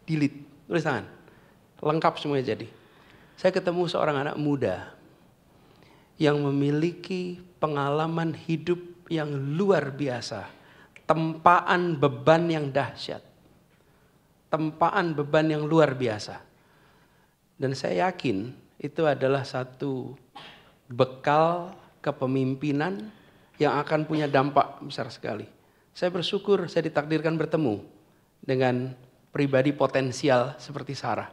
delete, tulis tangan. Lengkap semuanya jadi. Saya ketemu seorang anak muda yang memiliki pengalaman hidup yang luar biasa. Tempaan beban yang dahsyat. Tempaan beban yang luar biasa. Dan saya yakin itu adalah satu bekal kepemimpinan yang akan punya dampak besar sekali. Saya bersyukur saya ditakdirkan bertemu dengan pribadi potensial seperti Sarah.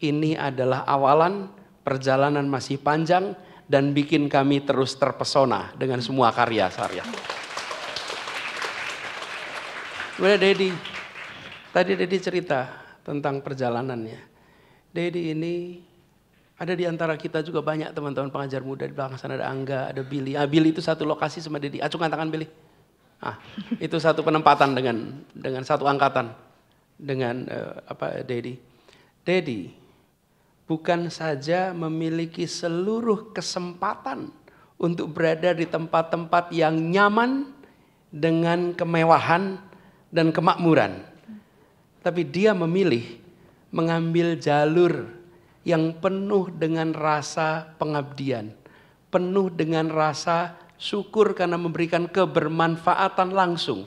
Ini adalah awalan, perjalanan masih panjang dan bikin kami terus terpesona dengan semua karya Sarah. Kemudian tadi Dedi cerita tentang perjalanannya. Dedi ini ada di antara kita juga banyak teman-teman pengajar muda. Di belakang sana ada Angga, ada Billy. Billy itu satu lokasi sama Dedi. Acungkan tangan Billy. Itu satu penempatan dengan satu angkatan dengan Dedi. Dedi bukan saja memiliki seluruh kesempatan untuk berada di tempat-tempat yang nyaman dengan kemewahan dan kemakmuran. Tapi dia memilih mengambil jalur yang penuh dengan rasa pengabdian, penuh dengan rasa syukur karena memberikan kebermanfaatan langsung.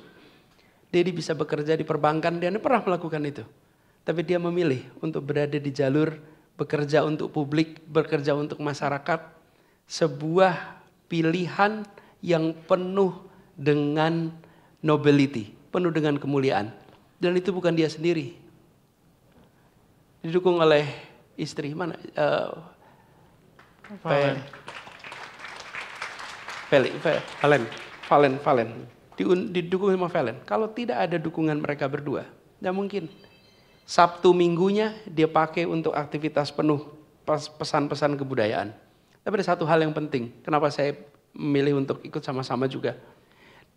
Dedi bisa bekerja di perbankan, dia pernah melakukan itu. Tapi dia memilih untuk berada di jalur, bekerja untuk publik, bekerja untuk masyarakat. Sebuah pilihan yang penuh dengan nobility, penuh dengan kemuliaan. Dan itu bukan dia sendiri. Didukung oleh istri mana? Valen. Didukung sama Valen. Kalau tidak ada dukungan mereka berdua, tidak mungkin. Sabtu minggunya dia pakai untuk aktivitas penuh pesan-pesan kebudayaan. Tapi ada satu hal yang penting. Kenapa saya memilih untuk ikut sama-sama juga?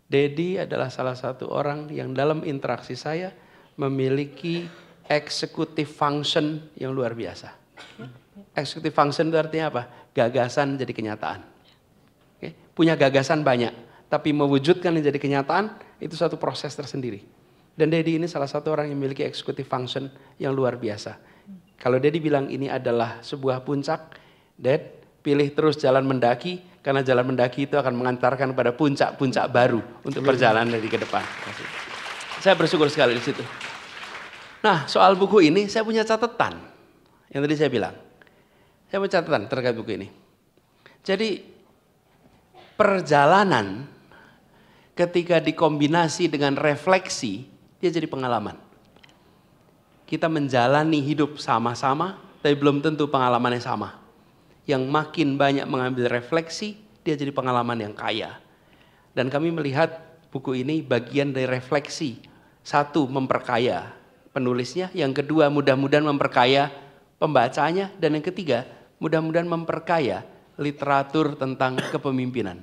Dedi adalah salah satu orang yang dalam interaksi saya memiliki executive function yang luar biasa. Executive function itu artinya apa? Gagasan jadi kenyataan. Oke? Punya gagasan banyak, tapi mewujudkan yang jadi kenyataan itu satu proses tersendiri. Dan Dedi ini salah satu orang yang memiliki executive function yang luar biasa. Kalau Dedi bilang ini adalah sebuah puncak, Dad, pilih terus jalan mendaki, karena jalan mendaki itu akan mengantarkan pada puncak-puncak baru untuk perjalanan dari ke depan. Saya bersyukur sekali di situ. Nah, soal buku ini saya punya catatan. Yang tadi saya bilang. Saya punya catatan terkait buku ini. Jadi perjalanan ketika dikombinasi dengan refleksi, dia jadi pengalaman. Kita menjalani hidup sama-sama, tapi belum tentu pengalamannya sama. Yang makin banyak mengambil refleksi, dia jadi pengalaman yang kaya. Dan kami melihat buku ini bagian dari refleksi. Satu, memperkaya penulisnya. Yang kedua, mudah-mudahan memperkaya pembacanya. Dan yang ketiga, mudah-mudahan memperkaya literatur tentang kepemimpinan.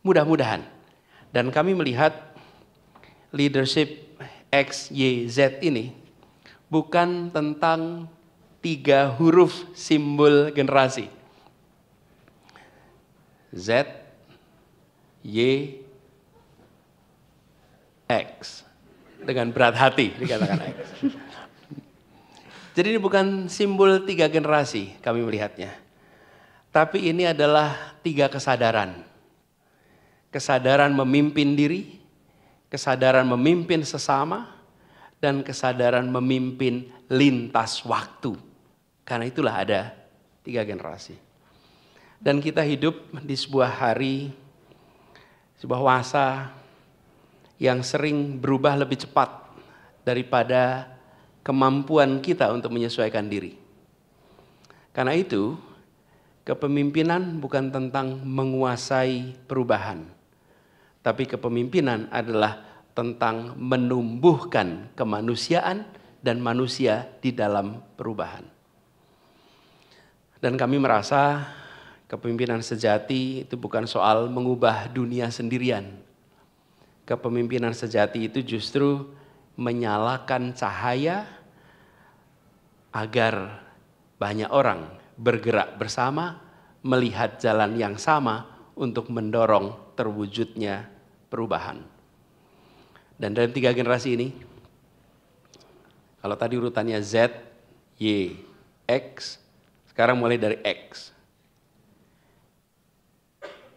Mudah-mudahan. Dan kami melihat leadership X, Y, Z ini bukan tentang 3 huruf simbol generasi. Z, Y, X. Dengan berat hati dikatakan X. Jadi ini bukan simbol 3 generasi kami melihatnya. Tapi ini adalah 3 kesadaran. Kesadaran memimpin diri, kesadaran memimpin sesama, dan kesadaran memimpin lintas waktu. Karena itulah ada 3 generasi. Dan kita hidup di sebuah hari, sebuah masa yang sering berubah lebih cepat daripada kemampuan kita untuk menyesuaikan diri. Karena itu, kepemimpinan bukan tentang menguasai perubahan, tapi kepemimpinan adalah tentang menumbuhkan kemanusiaan dan manusia di dalam perubahan. Dan kami merasa kepemimpinan sejati itu bukan soal mengubah dunia sendirian. Kepemimpinan sejati itu justru menyalakan cahaya agar banyak orang bergerak bersama, melihat jalan yang sama untuk mendorong terwujudnya perubahan. Dan dalam 3 generasi ini, kalau tadi urutannya Z, Y, X, sekarang mulai dari X.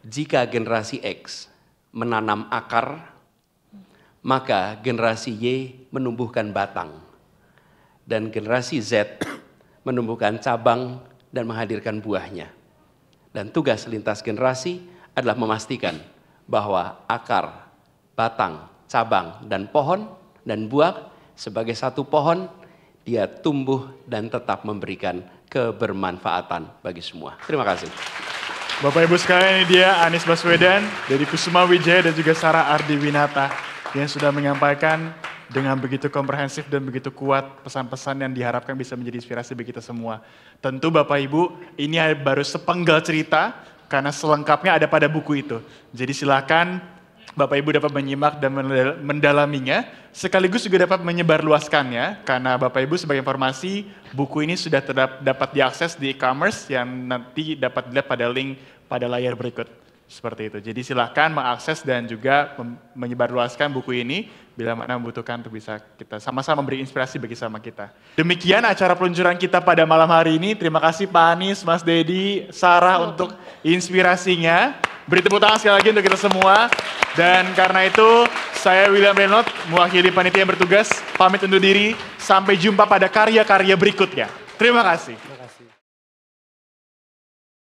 Jika generasi X menanam akar, maka generasi Y menumbuhkan batang. Dan generasi Z menumbuhkan cabang dan menghadirkan buahnya. Dan tugas lintas generasi adalah memastikan bahwa akar, batang, cabang, dan pohon dan buah sebagai satu pohon, dia tumbuh dan tetap memberikan kebermanfaatan bagi semua. Terima kasih. Bapak Ibu sekalian, ini dia Anies Baswedan, Deddy Kusuma Wijaya, dan juga Sarah Ardiwinata yang sudah menyampaikan dengan begitu komprehensif dan begitu kuat pesan-pesan yang diharapkan bisa menjadi inspirasi bagi kita semua. Tentu Bapak Ibu, ini baru sepenggal cerita karena selengkapnya ada pada buku itu. Jadi silakan Bapak Ibu dapat menyimak dan mendalaminya, sekaligus juga dapat menyebarluaskannya, karena Bapak Ibu sebagai informasi, buku ini sudah dapat diakses di e-commerce yang nanti dapat dilihat pada link pada layar berikut. Seperti itu. Jadi silakan mengakses dan juga menyebarluaskan buku ini bila mana membutuhkan untuk bisa kita sama-sama memberi inspirasi bagi sama kita. Demikian acara peluncuran kita pada malam hari ini. Terima kasih Pak Anies, Mas Deddy, Sarah untuk inspirasinya. Beri tepuk tangan sekali lagi untuk kita semua. Dan karena itu saya William Reynolds mewakili panitia yang bertugas pamit undur diri. Sampai jumpa pada karya-karya berikutnya. Terima kasih.